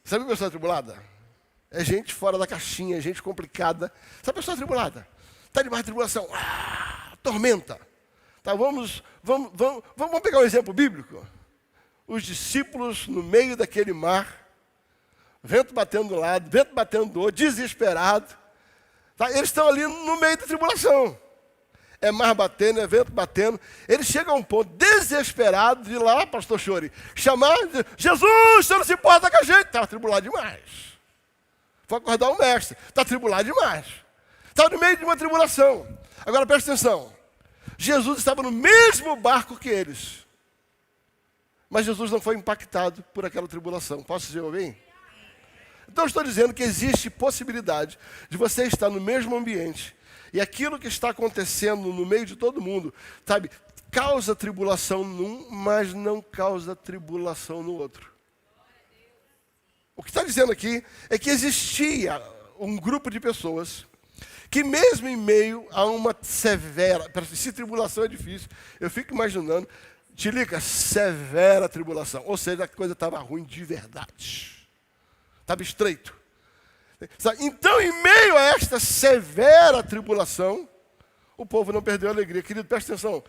Sabe pessoa atribulada? É gente fora da caixinha, é gente complicada. Sabe pessoa atribulada? Está debaixo de tribulação. tormenta. Tá, vamos pegar um exemplo bíblico. Os discípulos no meio daquele mar, vento batendo do lado, vento batendo do outro, desesperado. Tá, eles estão ali no meio da tribulação. É mar batendo, é vento batendo. Eles chegam a um ponto desesperado de ir lá, pastor Chori, chamar, Jesus, você não se importa com a gente. Estava tribulado demais. Foi acordar o mestre. Está tribulado demais. Estava no meio de uma tribulação. Agora presta atenção. Jesus estava no mesmo barco que eles. Mas Jesus não foi impactado por aquela tribulação. Posso dizer alguém? Então estou dizendo que existe possibilidade de você estar no mesmo ambiente e aquilo que está acontecendo no meio de todo mundo, sabe, causa tribulação num, mas não causa tribulação no outro. O que está dizendo aqui é que existia um grupo de pessoas que mesmo em meio a uma severa, se tribulação é difícil, eu fico imaginando, Tilica, severa tribulação, ou seja, a coisa estava ruim de verdade. Estava estreito. Então, em meio a esta severa tribulação, o povo não perdeu a alegria. Querido, presta atenção.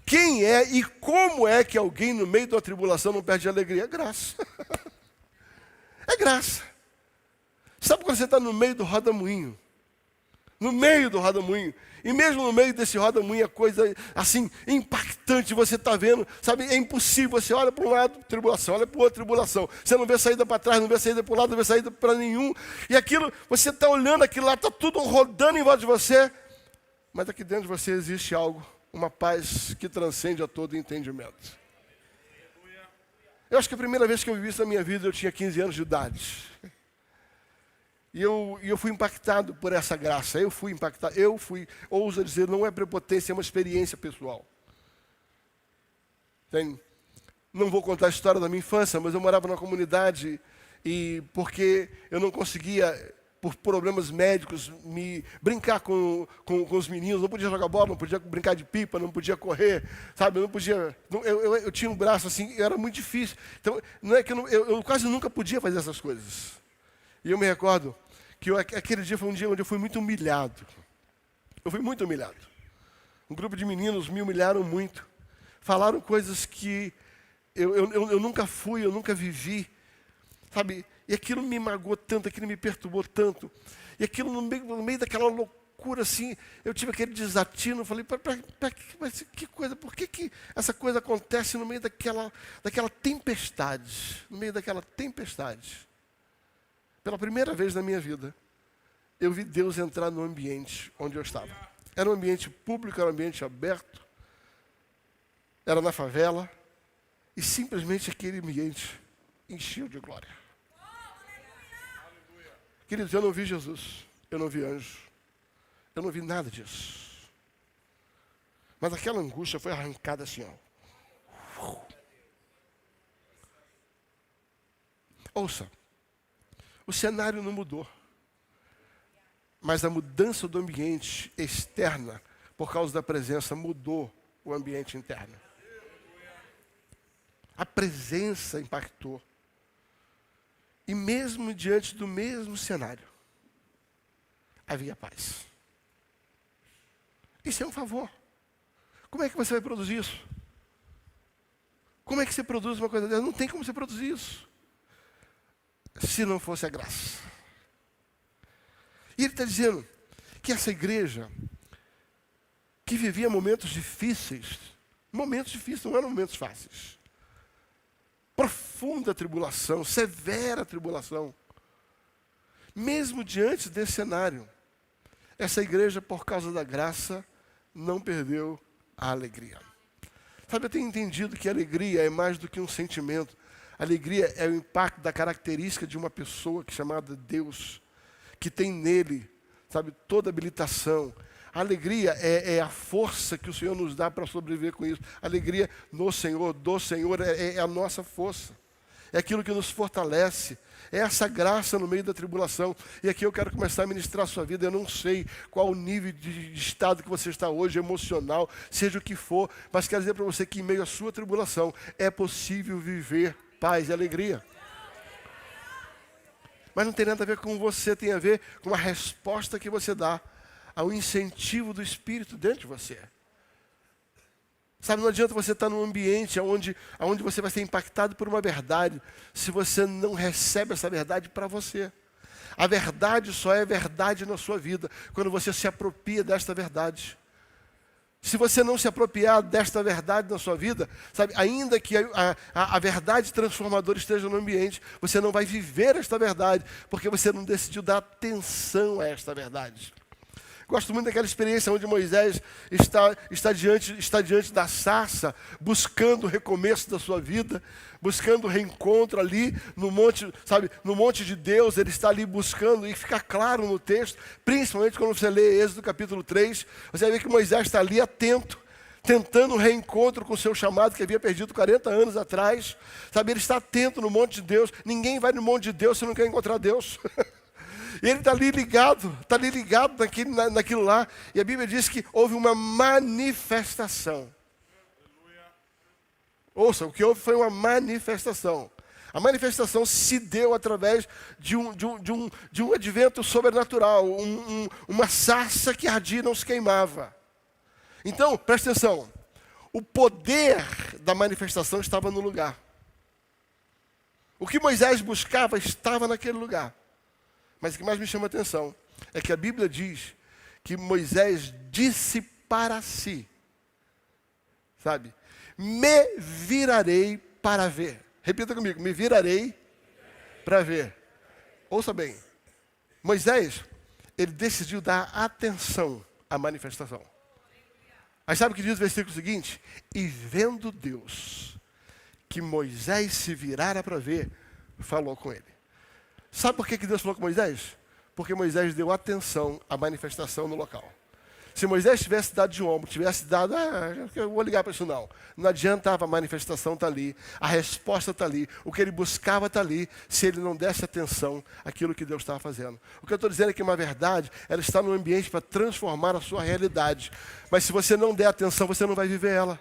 Quem é e como é que alguém no meio da tribulação não perde a alegria? É graça. É graça. Sabe quando você está no meio do rodamuinho? No meio do rodamuinho. E mesmo no meio desse rodamuinho, a coisa assim, impactante, você está vendo, sabe, é impossível, você olha para um lado, tribulação, olha para o outro, tribulação, você não vê saída para trás, não vê saída para o lado, não vê saída para nenhum, e aquilo, você está olhando aquilo lá, está tudo rodando em volta de você, mas aqui dentro de você existe algo, uma paz que transcende a todo entendimento. Eu acho que a primeira vez que eu vivi isso na minha vida, eu tinha 15 anos de idade. E eu fui impactado por essa graça. Ouso dizer, não é prepotência, é uma experiência pessoal. Não vou contar a história da minha infância, mas eu morava numa comunidade e porque eu não conseguia, por problemas médicos, me brincar com os meninos, não podia jogar bola, não podia brincar de pipa, não podia correr, sabe? Eu não podia. Eu tinha um braço assim, era muito difícil. Então, não é que eu quase nunca podia fazer essas coisas. E eu me recordo que aquele dia foi um dia onde eu fui muito humilhado. Eu fui muito humilhado. Um grupo de meninos me humilharam muito. Falaram coisas que eu nunca fui, eu nunca vivi. Sabe? E aquilo me magoou tanto, aquilo me perturbou tanto. E aquilo no meio daquela loucura assim, eu tive aquele desatino, falei, que coisa, por que essa coisa acontece no meio daquela tempestade? No meio daquela tempestade. Pela primeira vez na minha vida, eu vi Deus entrar no ambiente onde eu estava. Era um ambiente público, era um ambiente aberto, era na favela, e simplesmente aquele ambiente encheu de glória. Queridos, eu não vi Jesus, eu não vi anjo, eu não vi nada disso. Mas aquela angústia foi arrancada assim, ó. Ouça. O cenário não mudou, mas a mudança do ambiente externa, por causa da presença, mudou o ambiente interno. A presença impactou. E mesmo diante do mesmo cenário, havia paz. Isso é um favor. Como é que você vai produzir isso? Como é que você produz uma coisa dessa? Não tem como você produzir isso se não fosse a graça. E ele está dizendo que essa igreja, que vivia momentos difíceis, não eram momentos fáceis, profunda tribulação, severa tribulação, mesmo diante desse cenário, essa igreja, por causa da graça, não perdeu a alegria. Sabe, eu tenho entendido que a alegria é mais do que um sentimento. A alegria é o impacto da característica de uma pessoa chamada Deus, que tem nele, sabe, toda habilitação. A alegria é a força que o Senhor nos dá para sobreviver com isso. A alegria no Senhor, do Senhor, é a nossa força. É aquilo que nos fortalece. É essa graça no meio da tribulação. E aqui eu quero começar a ministrar a sua vida. Eu não sei qual o nível de estado que você está hoje, emocional, seja o que for, mas quero dizer para você que em meio à sua tribulação é possível viver paz e alegria. Mas não tem nada a ver com você, tem a ver com a resposta que você dá ao incentivo do Espírito dentro de você. Sabe, não adianta você estar num ambiente onde você vai ser impactado por uma verdade, se você não recebe essa verdade para você. A verdade só é verdade na sua vida quando você se apropria desta verdade. Se você não se apropriar desta verdade na sua vida, sabe, ainda que a verdade transformadora esteja no ambiente, você não vai viver esta verdade, porque você não decidiu dar atenção a esta verdade. Gosto muito daquela experiência onde Moisés está diante da sarça, buscando o recomeço da sua vida, buscando o reencontro ali no monte, sabe, no monte de Deus. Ele está ali buscando, e fica claro no texto, principalmente quando você lê Êxodo capítulo 3, você vai ver que Moisés está ali atento, tentando um reencontro com o seu chamado que havia perdido 40 anos atrás. Sabe, ele está atento no monte de Deus. Ninguém vai no monte de Deus se não quer encontrar Deus. E ele está ali ligado naquilo lá. E a Bíblia diz que houve uma manifestação. Ouça, o que houve foi uma manifestação. A manifestação se deu através de um advento sobrenatural, uma sarça que ardia e não se queimava. Então, presta atenção, o poder da manifestação estava no lugar. O que Moisés buscava estava naquele lugar. Mas o que mais me chama a atenção é que a Bíblia diz que Moisés disse para si, sabe, me virarei para ver. Repita comigo, me virarei para ver. Ouça bem, Moisés, ele decidiu dar atenção à manifestação. Mas sabe o que diz o versículo seguinte? E vendo Deus que Moisés se virara para ver, falou com ele. Sabe por que Deus falou com Moisés? Porque Moisés deu atenção à manifestação no local. Se Moisés tivesse dado de ombro, tivesse dado, eu vou ligar para isso não. Não adiantava, a manifestação está ali, a resposta está ali, o que ele buscava está ali, se ele não desse atenção àquilo que Deus estava fazendo. O que eu estou dizendo é que uma verdade, ela está no ambiente para transformar a sua realidade. Mas se você não der atenção, você não vai viver ela.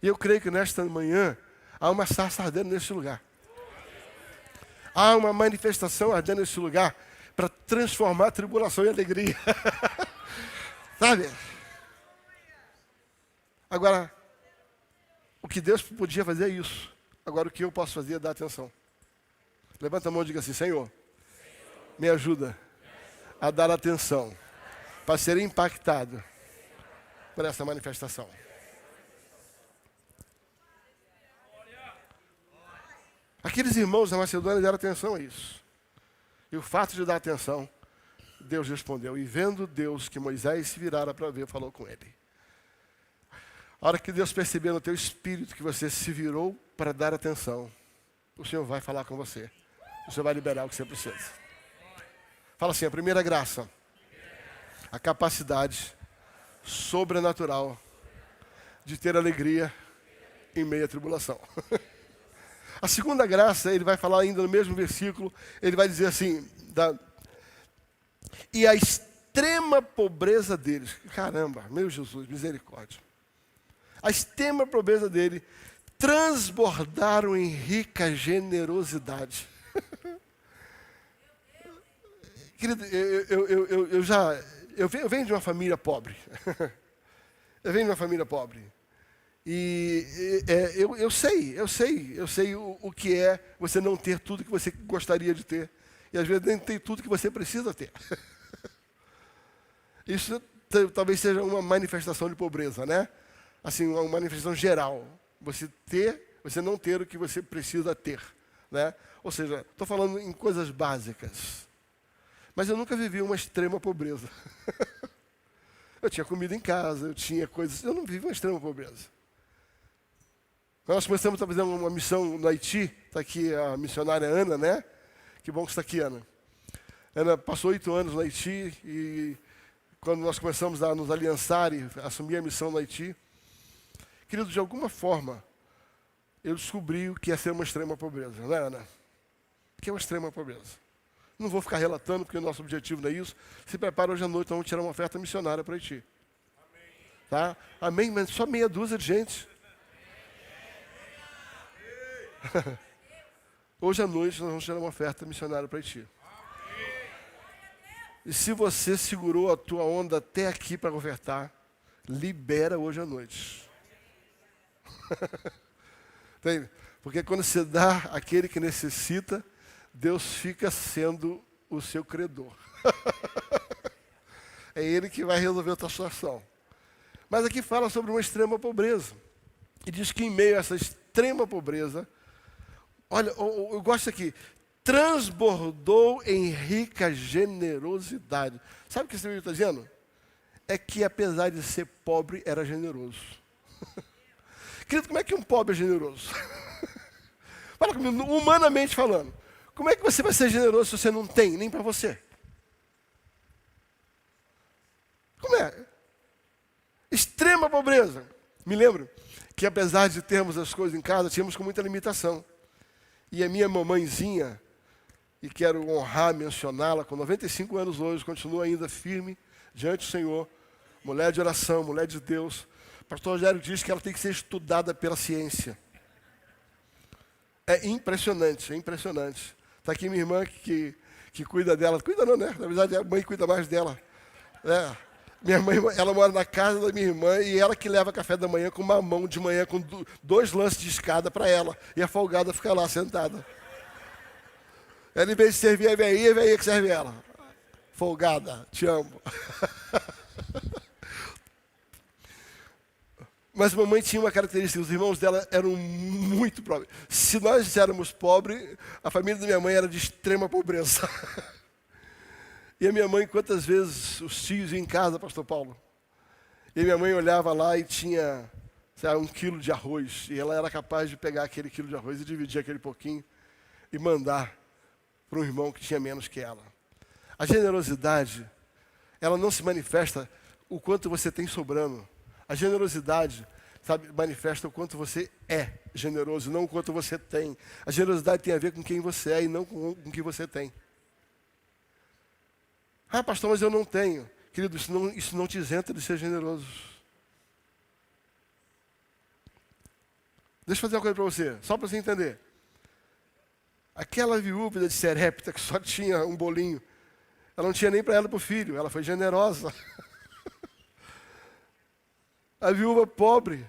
E eu creio que nesta manhã, há uma sarça ardendo nesse lugar. Há uma manifestação ardendo nesse lugar para transformar a tribulação em alegria. Sabe? Agora, o que Deus podia fazer é isso. Agora, o que eu posso fazer é dar atenção. Levanta a mão e diga assim, Senhor, me ajuda a dar atenção para ser impactado por essa manifestação. Aqueles irmãos da Macedônia deram atenção a isso. E o fato de dar atenção, Deus respondeu. E vendo Deus que Moisés se virara para ver, falou com ele. A hora que Deus perceber no teu espírito que você se virou para dar atenção, o Senhor vai falar com você. O Senhor vai liberar o que você precisa. Fala assim, a primeira graça, a capacidade sobrenatural de ter alegria em meio à tribulação. A segunda graça, ele vai falar ainda no mesmo versículo, ele vai dizer assim, e a extrema pobreza deles, caramba, meu Jesus, misericórdia. A extrema pobreza dele transbordaram em rica generosidade. Querido, eu venho de uma família pobre. Eu venho de uma família pobre. E eu sei o que é você não ter tudo que você gostaria de ter. E às vezes nem tem tudo que você precisa ter. Isso talvez seja uma manifestação de pobreza, né? Assim, uma manifestação geral. Você não ter o que você precisa ter, né? Ou seja, estou falando em coisas básicas. Mas eu nunca vivi uma extrema pobreza. Eu tinha comida em casa, eu tinha coisas... Eu não vivi uma extrema pobreza. Nós começamos a fazer uma missão no Haiti, está aqui a missionária Ana, né? Que bom que está aqui, Ana. Ana passou 8 anos no Haiti e quando nós começamos a nos aliançar e assumir a missão no Haiti, querido, de alguma forma, eu descobri o que é ser uma extrema pobreza, né, Ana? O que é uma extrema pobreza? Não vou ficar relatando, porque o nosso objetivo não é isso. Se prepara hoje à noite, nós vamos tirar uma oferta missionária para o Haiti. Amém. Tá? Amém, mas só meia dúzia de gente. Hoje à noite nós vamos tirar uma oferta missionária para Haiti. E se você segurou a tua onda até aqui para ofertar, libera hoje à noite. Entende? Porque quando você dá àquele que necessita, Deus fica sendo o seu credor. É Ele que vai resolver a tua situação. Mas aqui fala sobre uma extrema pobreza. E diz que em meio a essa extrema pobreza, olha, eu gosto aqui, transbordou em rica generosidade. Sabe o que esse livro está dizendo? É que apesar de ser pobre, era generoso. Querido, como é que um pobre é generoso? Fala comigo, humanamente falando. Como é que você vai ser generoso se você não tem nem para você? Como é? Extrema pobreza. Me lembro que apesar de termos as coisas em casa, tínhamos com muita limitação. E a minha mamãezinha, e quero honrar, mencioná-la, com 95 anos hoje, continua ainda firme diante do Senhor, mulher de oração, mulher de Deus. O pastor Rogério diz que ela tem que ser estudada pela ciência. É impressionante, é impressionante. Está aqui minha irmã que cuida dela. Cuida não, né? Na verdade, a mãe cuida mais dela. Minha mãe, ela mora na casa da minha irmã e ela que leva café da manhã com uma mão de manhã, com 2 lances de escada para ela. E a folgada fica lá, sentada. Ela, em vez de servir a velhinha que serve ela. Folgada, te amo. Mas a mamãe tinha uma característica, os irmãos dela eram muito pobres. Se nós éramos pobres, a família da minha mãe era de extrema pobreza. E a minha mãe, quantas vezes os tios iam em casa, pastor Paulo? E a minha mãe olhava lá e tinha, sei lá, 1 quilo de arroz. E ela era capaz de pegar aquele quilo de arroz e dividir aquele pouquinho e mandar para um irmão que tinha menos que ela. A generosidade, ela não se manifesta o quanto você tem sobrando. A generosidade, sabe, manifesta o quanto você é generoso, não o quanto você tem. A generosidade tem a ver com quem você é e não com o que você tem. Ah, pastor, mas eu não tenho. Querido, isso não te isenta de ser generoso. Deixa eu fazer uma coisa para você, só para você entender. Aquela viúva de Serepta que só tinha um bolinho, ela não tinha nem para ela e para o filho, ela foi generosa. A viúva pobre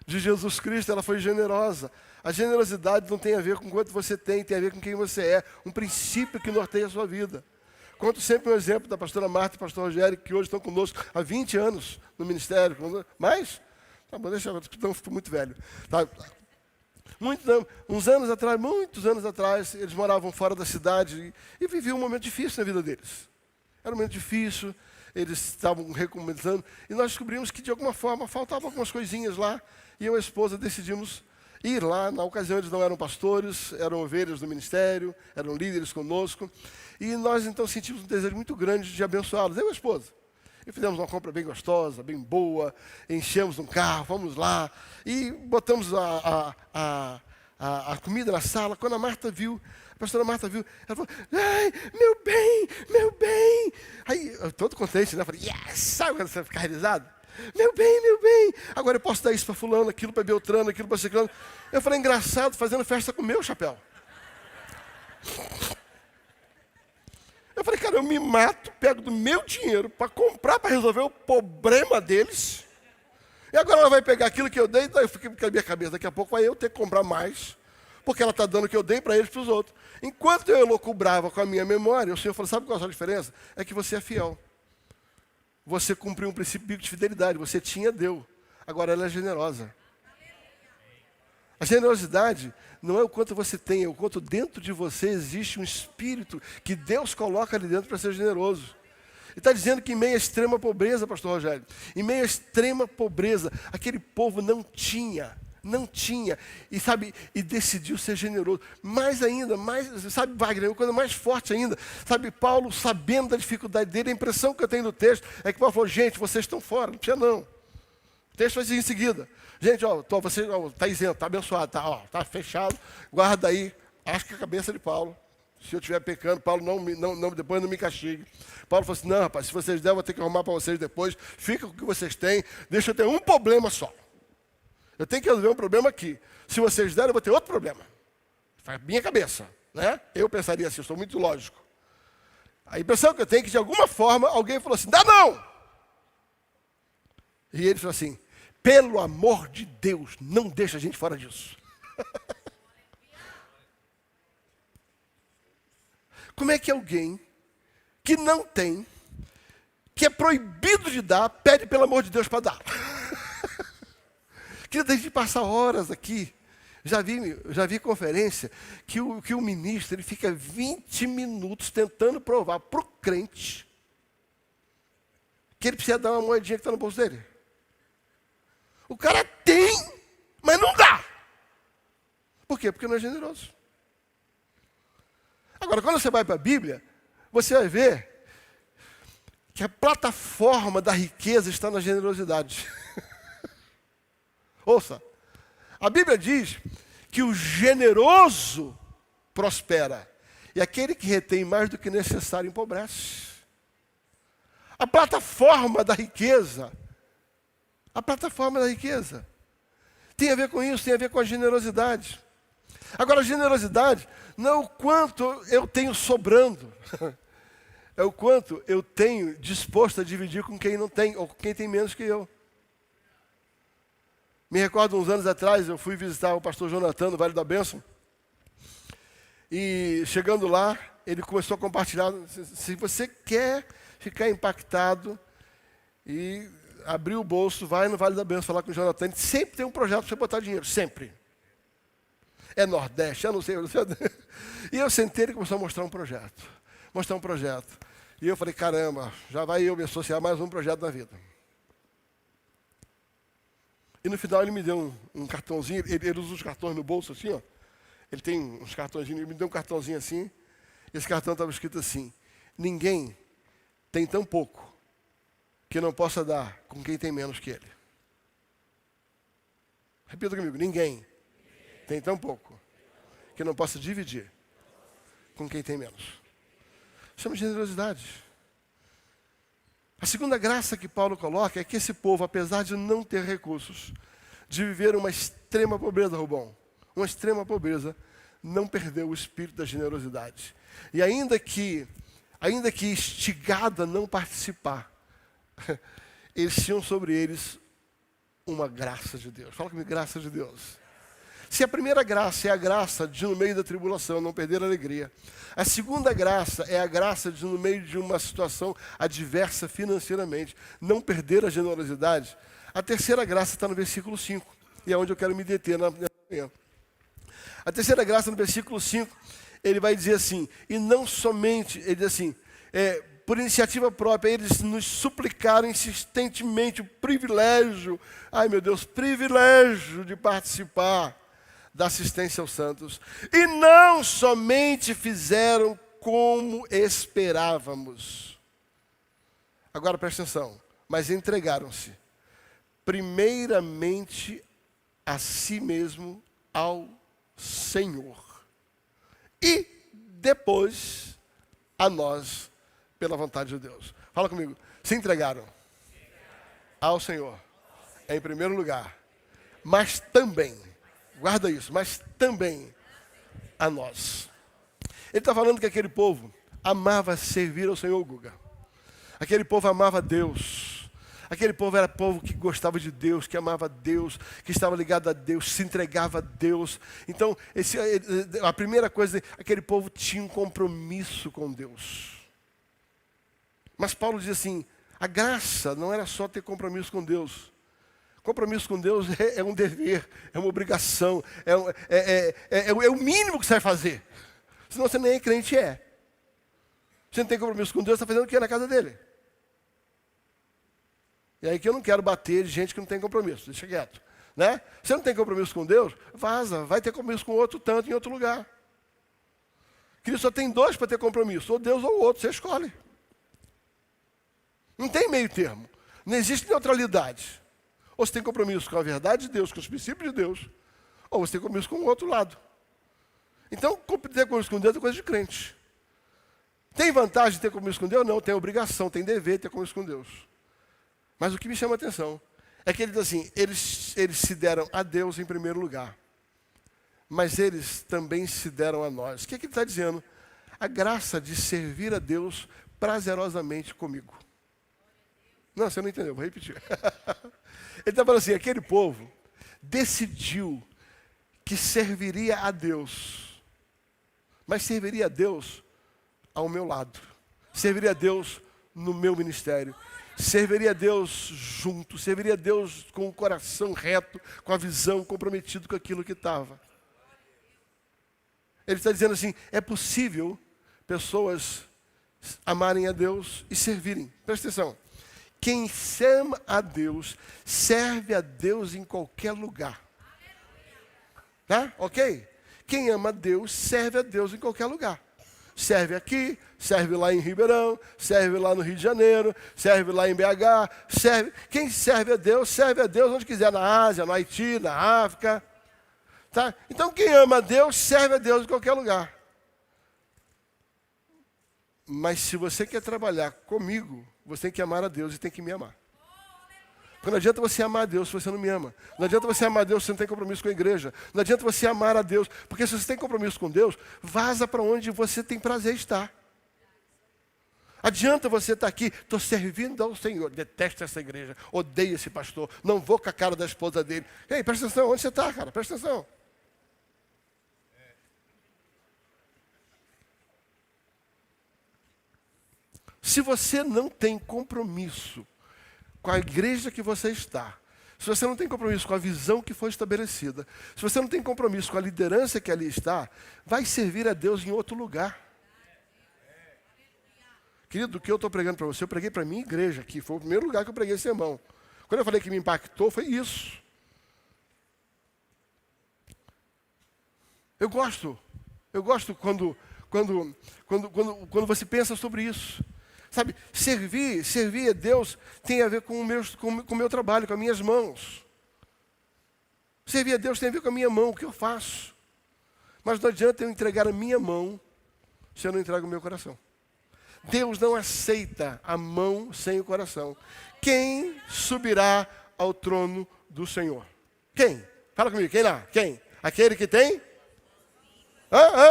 de Jesus Cristo, ela foi generosa. A generosidade não tem a ver com quanto você tem a ver com quem você é. Um princípio que norteia a sua vida. Conto sempre um exemplo da pastora Marta e do pastor Rogério, que hoje estão conosco há 20 anos no ministério. Mais? Tá bom, deixa eu ver, não fico muito velho. Tá. Muitos anos atrás, eles moravam fora da cidade e viviam um momento difícil na vida deles. Era um momento difícil, eles estavam recomeçando, e nós descobrimos que de alguma forma faltavam algumas coisinhas lá, e eu e a esposa decidimos ir lá. Na ocasião eles não eram pastores, eram ovelhas do ministério, eram líderes conosco, e nós então sentimos um desejo muito grande de abençoá-los, eu e a esposa. E fizemos uma compra bem gostosa, bem boa, enchemos um carro, fomos lá, e botamos a comida na sala. Quando a pastora Marta viu, ela falou, ai, meu bem. Aí, eu todo contente, né? Eu falei, yes, sabe quando você fica realizado? Meu bem, agora eu posso dar isso para fulano, aquilo para Beltrano, aquilo para Ciclano. Eu falei, engraçado, fazendo festa com o meu chapéu. Eu falei, cara, eu me mato, pego do meu dinheiro para comprar, para resolver o problema deles. E agora ela vai pegar aquilo que eu dei, então eu fiquei com a minha cabeça, daqui a pouco vai eu ter que comprar mais, porque ela está dando o que eu dei para eles, para os outros. Enquanto eu loucubrava com a minha memória, o Senhor falou, sabe qual é a diferença? É que você é fiel. Você cumpriu um princípio bíblico de fidelidade, você tinha, deu. Agora ela é generosa. A generosidade não é o quanto você tem, é o quanto dentro de você existe um espírito que Deus coloca ali dentro para ser generoso. Ele está dizendo que em meio à extrema pobreza, pastor Rogério, em meio à extrema pobreza, aquele povo não tinha, e decidiu ser generoso. Mais ainda, sabe, Wagner, uma coisa mais forte ainda, sabe, Paulo, sabendo da dificuldade dele, a impressão que eu tenho do texto é que Paulo falou, gente, vocês estão fora, não precisa não. O texto vai dizer em seguida, gente, você está isento, está abençoado, está fechado, guarda aí, acho que a cabeça de Paulo. Se eu estiver pecando, Paulo depois não me castigue. Paulo falou assim, não, rapaz, se vocês der, eu vou ter que arrumar para vocês depois, fica com o que vocês têm, deixa eu ter um problema só. Eu tenho que resolver um problema aqui. Se vocês derem, eu vou ter outro problema. Faz minha cabeça, né? Eu pensaria assim, eu sou muito lógico. A impressão que eu tenho é que, de alguma forma, alguém falou assim, dá não! E ele falou assim, pelo amor de Deus, não deixa a gente fora disso. Como é que alguém que não tem, que é proibido de dar, pede pelo amor de Deus para dar? Queria a gente passar horas aqui. Já vi conferência que o ministro ele fica 20 minutos tentando provar para o crente que ele precisa dar uma moedinha que está no bolso dele. O cara tem, mas não dá. Por quê? Porque não é generoso. Agora, quando você vai para a Bíblia, você vai ver que a plataforma da riqueza está na generosidade. Ouça, a Bíblia diz que o generoso prospera e aquele que retém mais do que necessário empobrece. A plataforma da riqueza tem a ver com isso, tem a ver com a generosidade. Agora, a generosidade não é o quanto eu tenho sobrando, é o quanto eu tenho disposto a dividir com quem não tem, ou com quem tem menos que eu. Me recordo, uns anos atrás, eu fui visitar o pastor Jonathan no Vale da Bênção, e chegando lá, ele começou a compartilhar, se você quer ficar impactado e abrir o bolso, vai no Vale da Bênção falar com o Jonathan, ele sempre tem um projeto para você botar dinheiro, sempre. É Nordeste, eu não sei. E eu sentei e começou a mostrar um projeto. E eu falei, caramba, já vai eu me associar a mais um projeto na vida. E no final ele me deu um cartãozinho, ele usa os cartões no bolso assim, ó. Ele tem uns cartõezinhos, ele me deu um cartãozinho assim, e esse cartão estava escrito assim, ninguém tem tão pouco que não possa dar com quem tem menos que ele. Repita comigo, ninguém tem tão pouco que não possa dividir com quem tem menos. Chama de generosidade. A segunda graça que Paulo coloca é que esse povo, apesar de não ter recursos, de viver uma extrema pobreza, Rubão, uma extrema pobreza, não perdeu o espírito da generosidade. E ainda que instigado a não participar, eles tinham sobre eles uma graça de Deus. Fala comigo, graça de Deus. Se a primeira graça é a graça de, no meio da tribulação, não perder a alegria. A segunda graça é a graça de, no meio de uma situação adversa financeiramente, não perder a generosidade. A terceira graça está no versículo 5, e é onde eu quero me deter na manhã. A terceira graça, no versículo 5, ele vai dizer assim, e não somente, ele diz assim, por iniciativa própria, eles nos suplicaram insistentemente o privilégio, privilégio de participar da assistência aos santos. E não somente fizeram como esperávamos. Agora presta atenção. Mas entregaram-se primeiramente a si mesmo ao Senhor. E depois a nós pela vontade de Deus. Fala comigo. Se entregaram ao Senhor em primeiro lugar. Mas também, guarda isso, mas também a nós. Ele está falando que aquele povo amava servir ao Senhor, Guga. Aquele povo amava Deus. Aquele povo era povo que gostava de Deus, que amava Deus, que estava ligado a Deus, se entregava a Deus. Então, a primeira coisa, aquele povo tinha um compromisso com Deus. Mas Paulo diz assim, a graça não era só ter compromisso com Deus. Compromisso com Deus é um dever, é uma obrigação, é o mínimo que você vai fazer. Senão você nem é crente, é. Você não tem compromisso com Deus, está fazendo o que na casa dele? E aí que eu não quero bater de gente que não tem compromisso, deixa quieto. Né? Você não tem compromisso com Deus, vaza, vai ter compromisso com outro tanto em outro lugar. Cristo só tem dois para ter compromisso, ou Deus ou o outro, você escolhe. Não tem meio termo, não existe neutralidade. Ou você tem compromisso com a verdade de Deus, com os princípios de Deus, ou você tem compromisso com o outro lado. Então, ter compromisso com Deus é coisa de crente. Tem vantagem de ter compromisso com Deus? Não, tem obrigação, tem dever de ter compromisso com Deus. Mas o que me chama a atenção é que ele diz assim, eles se deram a Deus em primeiro lugar. Mas eles também se deram a nós. O que ele está dizendo? a graça de servir a Deus prazerosamente comigo. Não, você não entendeu, vou repetir. Ele está falando assim, aquele povo decidiu que serviria a Deus, mas serviria a Deus ao meu lado, serviria a Deus no meu ministério, serviria a Deus junto, serviria a Deus com o coração reto, com a visão comprometido com aquilo que estava. Ele está dizendo assim, é possível pessoas amarem a Deus e servirem. Presta atenção. Quem ama a Deus, serve a Deus em qualquer lugar. Tá? Ok? Quem ama a Deus, serve a Deus em qualquer lugar. Serve aqui, serve lá em Ribeirão, serve lá no Rio de Janeiro, serve lá em BH, serve. Quem serve a Deus onde quiser, na Ásia, no Haiti, na África. Tá? Então quem ama a Deus, serve a Deus em qualquer lugar. Mas se você quer trabalhar comigo, você tem que amar a Deus e tem que me amar. Porque não adianta você amar a Deus se você não me ama. Não adianta você amar a Deus se você não tem compromisso com a igreja. Não adianta você amar a Deus, porque se você tem compromisso com Deus, vaza para onde você tem prazer estar. Adianta você estar aqui, estou servindo ao Senhor, detesto essa igreja, odeio esse pastor, não vou com a cara da esposa dele. Ei, presta atenção, onde você está, cara? Presta atenção. Se você não tem compromisso com a igreja que você está, se você não tem compromisso com a visão que foi estabelecida, se você não tem compromisso com a liderança que ali está, vai servir a Deus em outro lugar. Querido, o que eu estou pregando para você, eu preguei para a minha igreja aqui, foi o primeiro lugar que eu preguei esse sermão. Quando eu falei que me impactou, foi isso. Eu gosto quando você pensa sobre isso. Sabe, servir a Deus tem a ver com o meu trabalho, com as minhas mãos. Servir a Deus tem a ver com a minha mão, o que eu faço. Mas não adianta eu entregar a minha mão se eu não entrego o meu coração. Deus não aceita a mão sem o coração. Quem subirá ao trono do Senhor? Quem? Fala comigo, quem lá? Quem? Aquele que tem?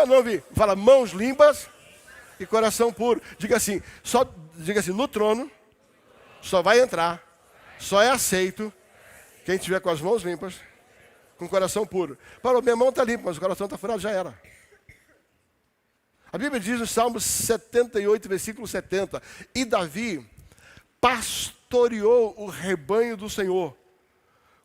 Não ouvi. Fala, mãos limpas e coração puro. Diga assim, no trono, só vai entrar, só é aceito quem tiver com as mãos limpas, com o coração puro. Paulo, minha mão está limpa, mas o coração está furado, já era. A Bíblia diz no Salmo 78, versículo 70, e Davi pastoreou o rebanho do Senhor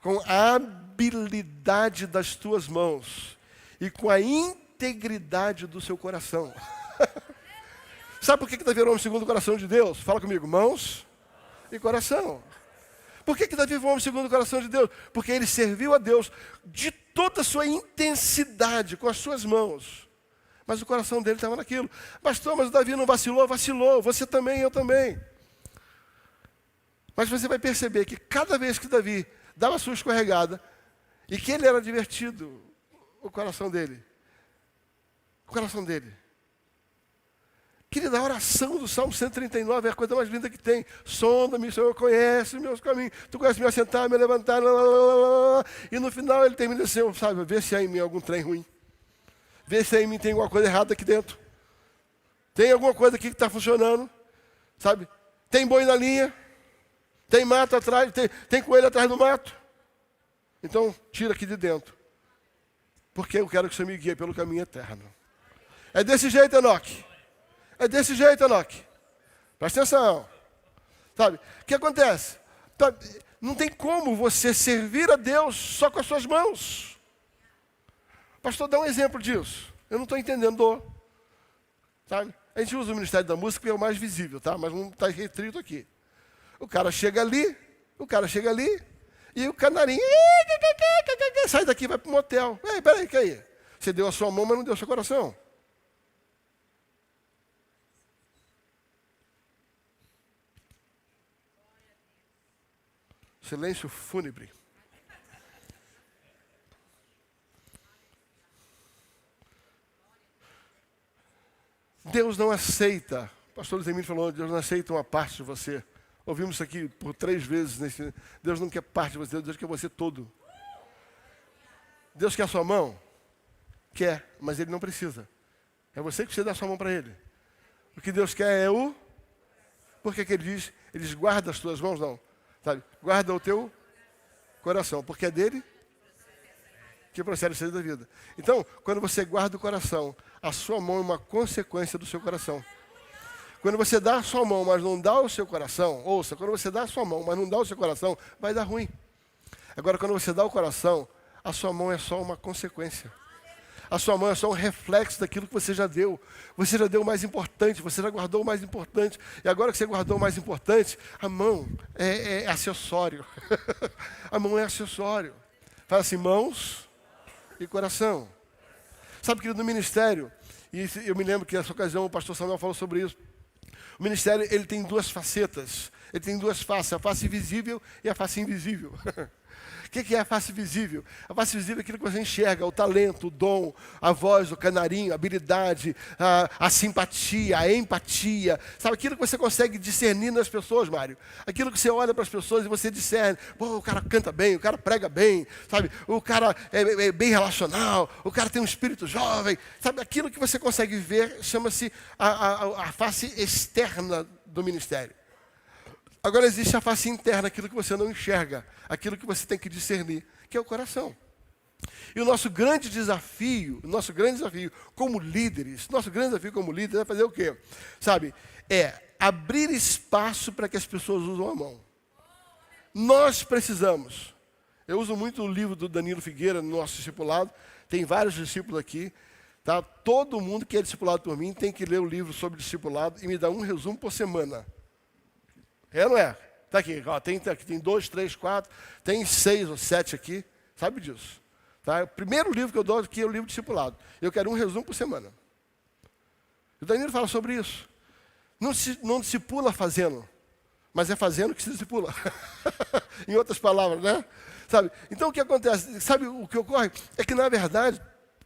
com a habilidade das tuas mãos e com a integridade do seu coração. Sabe por que Davi era o homem segundo o coração de Deus? Fala comigo, mãos e coração. Por que Davi foi o homem segundo o coração de Deus? Porque ele serviu a Deus de toda a sua intensidade, com as suas mãos. Mas o coração dele estava naquilo. Pastor, mas o Davi não vacilou? Vacilou. Você também, eu também. Mas você vai perceber que cada vez que Davi dava a sua escorregada, e que ele era divertido, o coração dele. Querida, a oração do Salmo 139 é a coisa mais linda que tem. Sonda-me, Senhor, conhece meus caminhos. Tu conhece me assentar, me levantar. E no final ele termina assim, sabe, vê se há em mim algum trem ruim. Vê se há em mim tem alguma coisa errada aqui dentro. Tem alguma coisa aqui que está funcionando. Sabe? Tem boi na linha. Tem mato atrás, tem coelho atrás do mato. Então, tira aqui de dentro. Porque eu quero que você me guie pelo caminho eterno. É desse jeito, Enoque. É desse jeito, Enoque. Presta atenção. Sabe? O que acontece? Não tem como você servir a Deus só com as suas mãos. Pastor, dá um exemplo disso. Eu não estou entendendo. Sabe? A gente usa o Ministério da Música porque é o mais visível, tá? Mas não está restrito aqui. O cara chega ali, e o canarinho sai daqui e vai para o motel. Ei, peraí, que aí? Você deu a sua mão, mas não deu o seu coração. Silêncio fúnebre. Deus não aceita, o pastor Luiz Emílio falou, Deus não aceita uma parte de você. Ouvimos isso aqui por 3 vezes. Deus não quer parte de você, Deus quer você todo. Deus quer a sua mão? Quer, mas Ele não precisa. É você que precisa dar sua mão para Ele. O que Deus quer é o... Por que Ele diz? Ele diz, guarda as tuas mãos, não. Sabe? Guarda o teu coração, porque é dele que procede a saída da vida. Então, quando você guarda o coração, a sua mão é uma consequência do seu coração. Quando você dá a sua mão, mas não dá o seu coração, ouça, quando você dá a sua mão, mas não dá o seu coração, vai dar ruim. Agora, quando você dá o coração, a sua mão é só uma consequência. A sua mão é só um reflexo daquilo que você já deu. Você já deu o mais importante, você já guardou o mais importante. E agora que você guardou o mais importante, a mão é acessório. A mão é acessório. Fala assim, mãos e coração. Sabe, querido, no ministério, e eu me lembro que nessa ocasião o pastor Samuel falou sobre isso. O ministério, ele tem duas facetas. Ele tem duas faces, a face visível e a face invisível. O que é a face visível? A face visível é aquilo que você enxerga, o talento, o dom, a voz, o canarinho, a habilidade, a simpatia, a empatia. Sabe, aquilo que você consegue discernir nas pessoas, Mário. Aquilo que você olha para as pessoas e você discerne. Pô, o cara canta bem, o cara prega bem, sabe? O cara é bem relacional, o cara tem um espírito jovem. Sabe, aquilo que você consegue ver chama-se a face externa do ministério. Agora existe a face interna, aquilo que você não enxerga, aquilo que você tem que discernir, que é o coração. E o nosso grande desafio como líderes, é fazer o quê? Sabe, é abrir espaço para que as pessoas usem a mão. Nós precisamos. Eu uso muito o livro do Danilo Figueira no nosso discipulado, tem vários discípulos aqui, tá? Todo mundo que é discipulado por mim tem que ler o livro sobre discipulado e me dar um resumo por semana. É ou não é? Está aqui, ó, tem 2, 3, 4, tem 6 ou 7 aqui, sabe disso. Tá? O primeiro livro que eu dou aqui é o livro discipulado. Eu quero um resumo por semana. O Danilo fala sobre isso. Não discipula fazendo, mas é fazendo que se discipula. Em outras palavras, né? Sabe? Então o que acontece? Sabe o que ocorre? É que na verdade,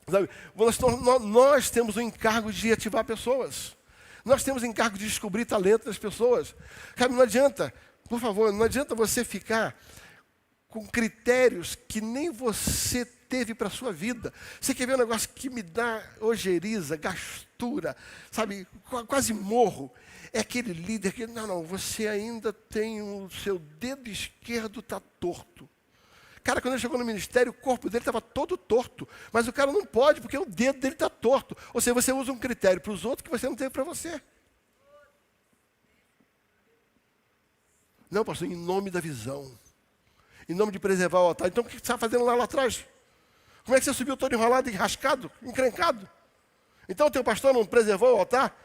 sabe, nós temos o encargo de ativar pessoas. Nós temos o encargo de descobrir talento das pessoas. Sabe, não adianta, por favor, não adianta você ficar com critérios que nem você teve para a sua vida. Você quer ver um negócio que me dá ojeriza, gastura, sabe, quase morro. É aquele líder que, não, você ainda tem o seu dedo esquerdo está torto. Cara, quando ele chegou no ministério, o corpo dele estava todo torto. Mas o cara não pode, porque o dedo dele está torto. Ou seja, você usa um critério para os outros que você não teve para você. Não, pastor, em nome da visão. Em nome de preservar o altar. Então, o que você está fazendo lá atrás? Como é que você subiu todo enrolado, enrascado, encrencado? Então, o teu pastor não preservou o altar?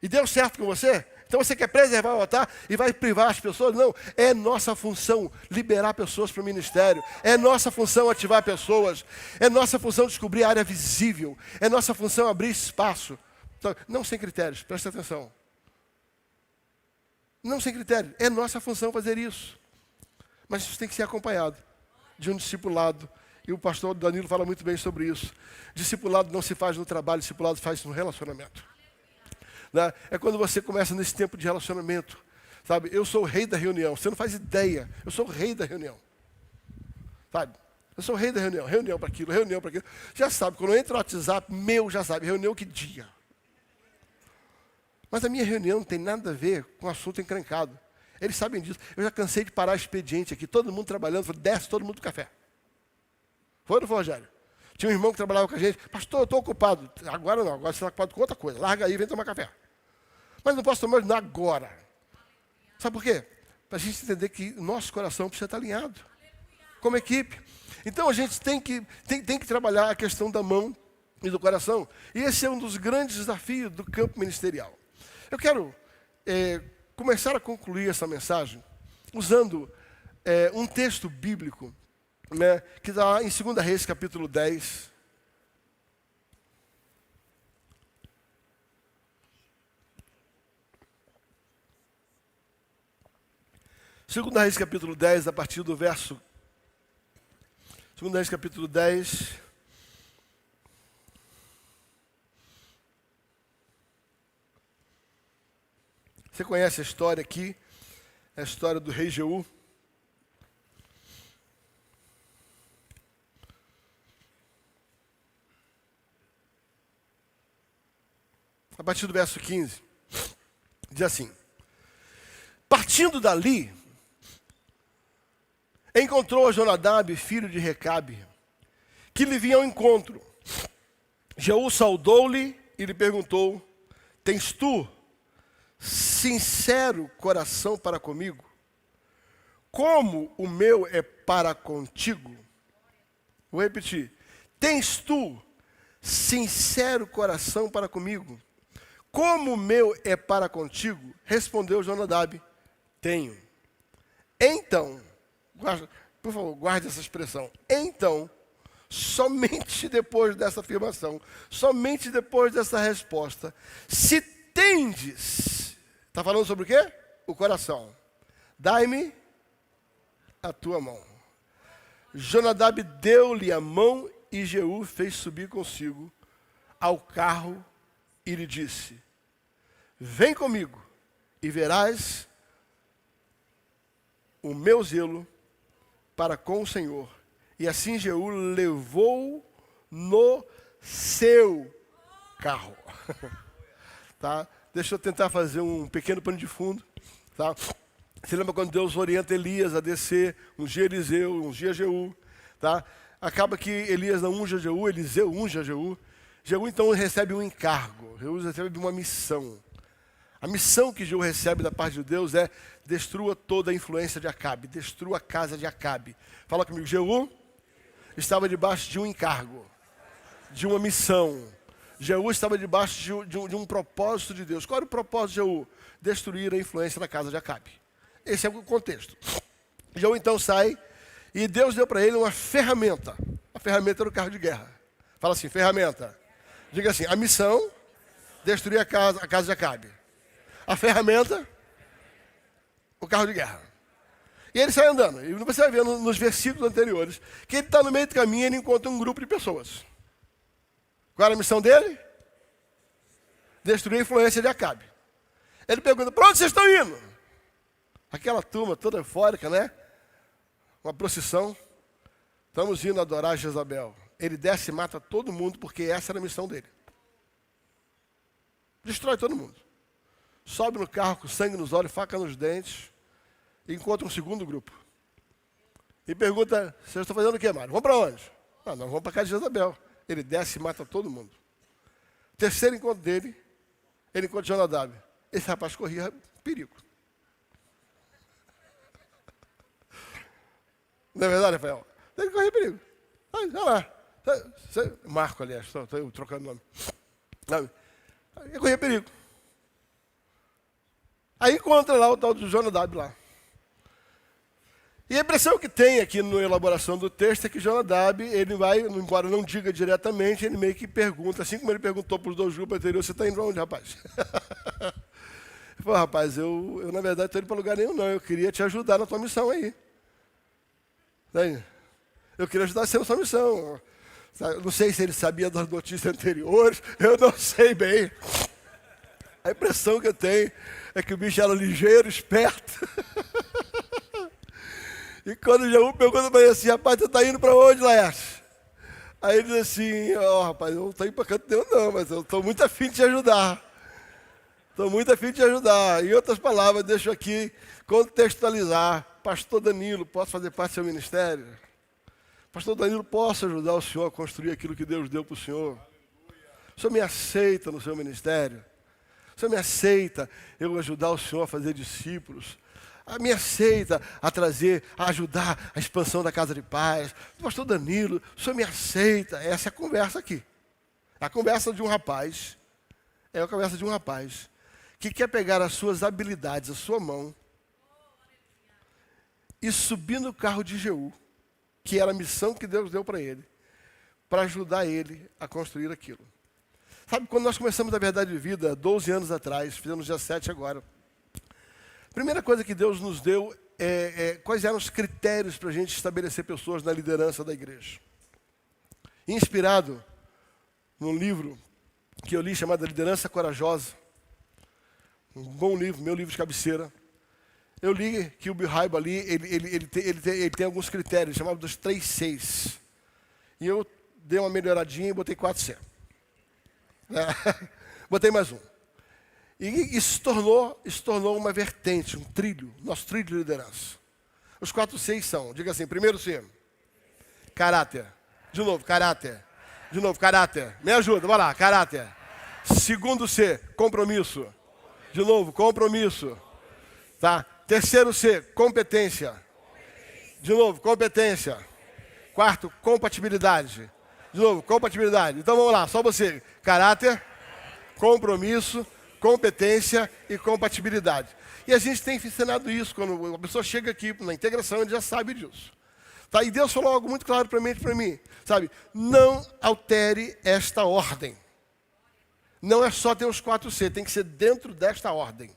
E deu certo com você? Então você quer preservar o altar e vai privar as pessoas? Não, é nossa função liberar pessoas para o ministério. É nossa função ativar pessoas. É nossa função descobrir a área visível. É nossa função abrir espaço. Então, não sem critérios, presta atenção. Não sem critério, é nossa função fazer isso. Mas isso tem que ser acompanhado de um discipulado. E o pastor Danilo fala muito bem sobre isso. Discipulado não se faz no trabalho, discipulado se faz no relacionamento. Né? É quando você começa nesse tempo de relacionamento. Sabe, eu sou o rei da reunião. Você não faz ideia. Eu sou o rei da reunião. Sabe? Eu sou o rei da reunião. Reunião para aquilo, reunião para aquilo. Já sabe, quando eu entro no WhatsApp, já sabe, reunião que dia. Mas a minha reunião não tem nada a ver com o assunto encrencado. Eles sabem disso. Eu já cansei de parar expediente aqui, todo mundo trabalhando, falei, desce todo mundo do café. Foi ou não foi, Rogério? Tinha um irmão que trabalhava com a gente, pastor, eu estou ocupado. Agora não, agora você está ocupado com outra coisa. Larga aí e vem tomar café. Mas não posso tomar agora. Sabe por quê? Para a gente entender que o nosso coração precisa estar alinhado. Como equipe. Então a gente tem que trabalhar a questão da mão e do coração. E esse é um dos grandes desafios do campo ministerial. Eu quero começar a concluir essa mensagem usando um texto bíblico, né, que está em 2 Reis, capítulo 10. Segunda Reis, capítulo 10, a partir do verso... 2 Reis, capítulo 10... Você conhece a história aqui? É a história do rei Jeú. a partir do verso 15, diz assim: partindo dali, encontrou Jonadab, filho de Recabe, que lhe vinha ao encontro. Jeú saudou-lhe e lhe perguntou: tens tu sincero coração para comigo, como o meu é para contigo? Vou repetir: tens tu sincero coração para comigo, como o meu é para contigo? Respondeu Jonadab: tenho. Então, por favor, guarde essa expressão. Então, somente depois dessa afirmação, somente depois dessa resposta, se tendes, está falando sobre o quê? O coração. Dai-me a tua mão. Jonadab deu-lhe a mão e Jeú fez subir consigo ao carro e lhe disse: vem comigo e verás o meu zelo para com o Senhor. E assim Jeú levou no seu carro. Tá? Deixa eu tentar fazer um pequeno pano de fundo. Tá? Você lembra quando Deus orienta Elias a descer, um dia Eliseu, um dia Jeú. Tá? Acaba que Elias não unge a Jeú, Eliseu unge a Jeú. Jeú então recebe um encargo, Jeú recebe uma missão. A missão que Jeú recebe da parte de Deus é: destrua toda a influência de Acabe, destrua a casa de Acabe. Fala comigo. Jeú estava debaixo de um encargo, de uma missão. Jeú estava debaixo de um propósito de Deus. Qual era o propósito de Jeú? Destruir a influência da casa de Acabe. Esse é o contexto. Jeú então sai e Deus deu para ele uma ferramenta. A ferramenta era o carro de guerra. Fala assim: ferramenta. Diga assim: a missão, destruir a casa de Acabe. A ferramenta, o carro de guerra. E ele sai andando. E você vai ver nos versículos anteriores que ele está no meio do caminho e ele encontra um grupo de pessoas. Qual era a missão dele? Destruir a influência de Acabe. Ele pergunta: para onde vocês estão indo? Aquela turma toda eufórica, né? Uma procissão. Estamos indo adorar Jezabel. Ele desce e mata todo mundo, porque essa era a missão dele. Destrói todo mundo. Sobe no carro com sangue nos olhos, faca nos dentes, e encontra um segundo grupo. E pergunta: vocês estão fazendo o quê, Mário? Vamos para onde? Nós vamos para a casa de Jezabel. Ele desce e mata todo mundo. Terceiro encontro dele, ele encontra Jonadab. Esse rapaz corria perigo. Não é verdade, Rafael? Ele corria perigo. Olha lá. Marco, aliás, estou trocando nome. Ele corria perigo. Aí encontra lá o tal do Jonadab lá. E a impressão que tem aqui na elaboração do texto é que Jonadab, ele vai, embora não diga diretamente, ele meio que pergunta, assim como ele perguntou para os dois grupos anteriores: você está indo para onde, rapaz? Ele falou: rapaz, eu na verdade estou indo para lugar nenhum não, eu queria te ajudar na tua missão aí. Eu queria ajudar você na sua missão. Não sei se ele sabia das notícias anteriores, eu não sei bem. A impressão que eu tenho é que o bicho era ligeiro, esperto. E quando o Jeú pergunta para ele assim: rapaz, você está indo para onde, Laércio? Aí ele diz assim: rapaz, eu não estou indo para canto nenhum não, mas eu estou muito afim de te ajudar. Estou muito afim de te ajudar. Em outras palavras, deixo aqui contextualizar. Pastor Danilo, posso fazer parte do seu ministério? Pastor Danilo, posso ajudar o senhor a construir aquilo que Deus deu para o senhor? O senhor me aceita no seu ministério? O senhor me aceita eu ajudar o senhor a fazer discípulos? Me aceita a ajudar a expansão da casa de paz? Pastor Danilo, o senhor me aceita? Essa é a conversa aqui. A conversa de um rapaz, é a conversa de um rapaz que quer pegar as suas habilidades, a sua mão, e subir no carro de Jeú, que era a missão que Deus deu para ele, para ajudar ele a construir aquilo. Sabe, quando nós começamos a Verdade de Vida, 12 anos atrás, fizemos dia 7 agora, a primeira coisa que Deus nos deu quais eram os critérios para a gente estabelecer pessoas na liderança da igreja. Inspirado num livro que eu li chamado Liderança Corajosa, um bom livro, meu livro de cabeceira. Eu li que o Bill Hybels ali, ele tem alguns critérios, chamados dos 3 Cs. E eu dei uma melhoradinha e botei 4C. Botei mais um. E isso se tornou uma vertente, um trilho, nosso trilho de liderança. Os 4 Cs são, diga assim, primeiro C, caráter. De novo, caráter. De novo, caráter. Me ajuda, vai lá, caráter. Segundo C, compromisso. De novo, compromisso. Tá? Terceiro C, competência. De novo, competência. Quarto, compatibilidade. De novo, compatibilidade. Então vamos lá, só você. Caráter, compromisso, competência e compatibilidade. E a gente tem ensinado isso, quando a pessoa chega aqui na integração, ele já sabe disso. Tá? E Deus falou algo muito claro para mim, sabe? Não altere esta ordem. Não é só ter os 4C, tem que ser dentro desta ordem.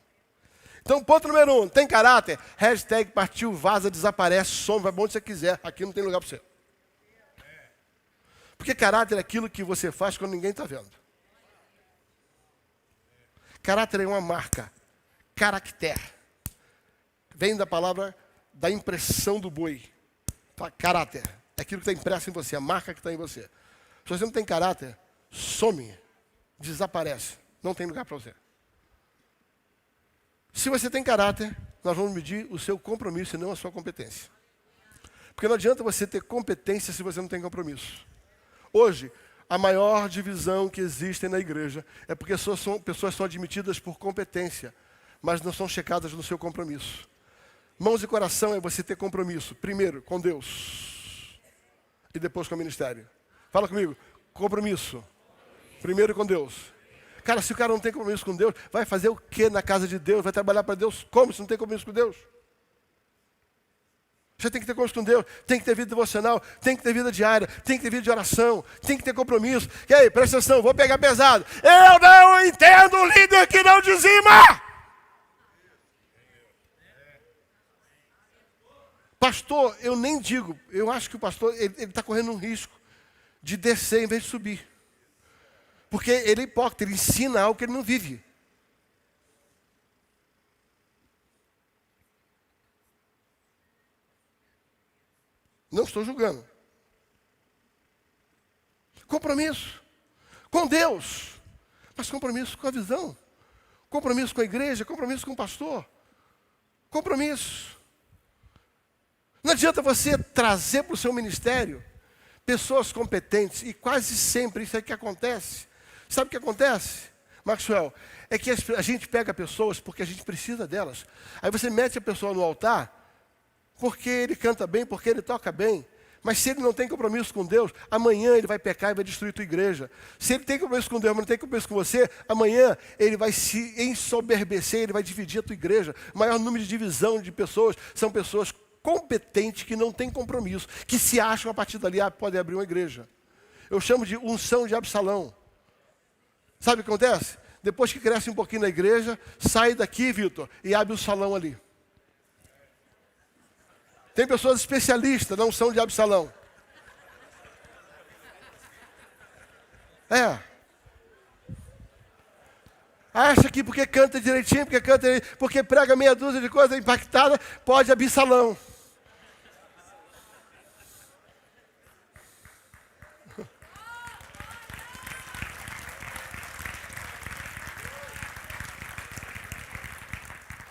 Então, ponto número 1, tem caráter? Hashtag partiu, vaza, desaparece, some, vai pra onde você quiser. Aqui não tem lugar para você. Porque caráter é aquilo que você faz quando ninguém está vendo. Caráter é uma marca. Caracter. Vem da palavra da impressão do boi. Tá? Caráter. É aquilo que está impresso em você, a marca que está em você. Se você não tem caráter, some, desaparece. Não tem lugar para você. Se você tem caráter, nós vamos medir o seu compromisso e não a sua competência. Porque não adianta você ter competência se você não tem compromisso. Hoje, a maior divisão que existe na igreja é porque pessoas são admitidas por competência, mas não são checadas no seu compromisso. Mãos e coração é você ter compromisso, primeiro com Deus e depois com o ministério. Fala comigo, compromisso, primeiro com Deus. Cara, se o cara não tem compromisso com Deus, vai fazer o que na casa de Deus? Vai trabalhar para Deus como se não tem compromisso com Deus? Você tem que ter compromisso com Deus, tem que ter vida devocional, tem que ter vida diária, tem que ter vida de oração, tem que ter compromisso. E aí, presta atenção, vou pegar pesado. Eu não entendo o líder que não dizima. Pastor, eu nem digo, eu acho que o pastor ele está correndo um risco de descer em vez de subir. Porque ele é hipócrita, ele ensina algo que ele não vive. Não estou julgando. Compromisso com Deus, mas compromisso com a visão, compromisso com a igreja, compromisso com o pastor, compromisso. Não adianta você trazer para o seu ministério pessoas competentes, e quase sempre isso é que acontece. Sabe o que acontece, Maxwell? É que a gente pega pessoas porque a gente precisa delas. Aí você mete a pessoa no altar porque ele canta bem, porque ele toca bem. Mas se ele não tem compromisso com Deus, amanhã ele vai pecar e vai destruir a tua igreja. Se ele tem compromisso com Deus, mas não tem compromisso com você, amanhã ele vai se ensoberbecer, ele vai dividir a tua igreja. O maior número de divisão de pessoas são pessoas competentes que não têm compromisso, que se acham a partir dali, podem abrir uma igreja. Eu chamo de unção de Absalão. Sabe o que acontece? Depois que cresce um pouquinho na igreja, sai daqui, Vitor, e abre o salão ali. Tem pessoas especialistas na unção de Absalão. Acha que porque canta direitinho, porque prega meia dúzia de coisa impactada, pode abrir salão.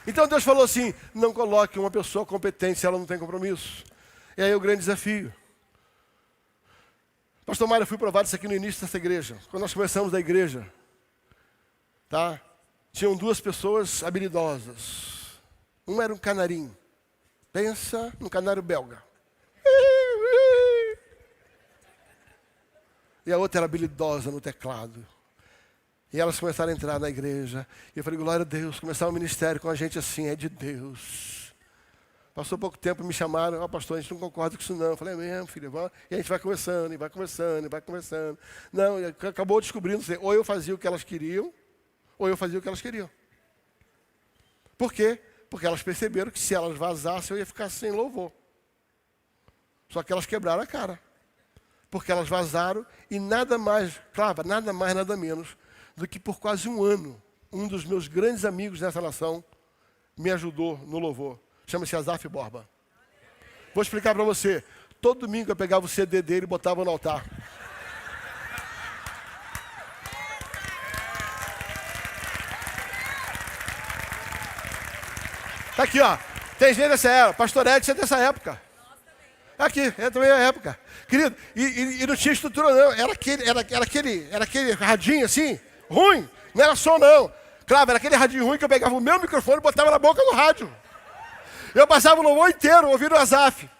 Então Deus falou assim, não coloque uma pessoa competente se ela não tem compromisso. E aí o grande desafio. Pastor Mário, eu fui provado isso aqui no início dessa igreja. Quando nós começamos a igreja, tá? Tinham 2 pessoas habilidosas. Um era um canarinho. Pensa no canário belga. E a outra era habilidosa no teclado. E elas começaram a entrar na igreja. E eu falei, glória a Deus, começar o ministério com a gente assim, é de Deus. Passou pouco tempo, me chamaram, pastor, a gente não concorda com isso não. Eu falei, é mesmo, filho, vamos. E a gente vai conversando, e vai conversando, e vai conversando. Não, acabou descobrindo, ou eu fazia o que elas queriam, ou eu fazia o que elas queriam. Por quê? Porque elas perceberam que se elas vazassem, eu ia ficar sem louvor. Só que elas quebraram a cara. Porque elas vazaram e nada mais, claro, nada mais, nada menos, do que por quase um ano, um dos meus grandes amigos nessa nação me ajudou no louvor. Chama-se Azaf Borba. Vou explicar para você. Todo domingo eu pegava o CD dele e botava no altar. Tá aqui, ó. Tem gente dessa época. Pastor Edson é dessa época. Aqui, é também a época. Querido, e não tinha estrutura não. Era aquele radinho assim, ruim. Não era som não. Claro, era aquele radinho ruim que eu pegava o meu microfone e botava na boca do rádio. Eu passava o louvor inteiro ouvindo o Asaf.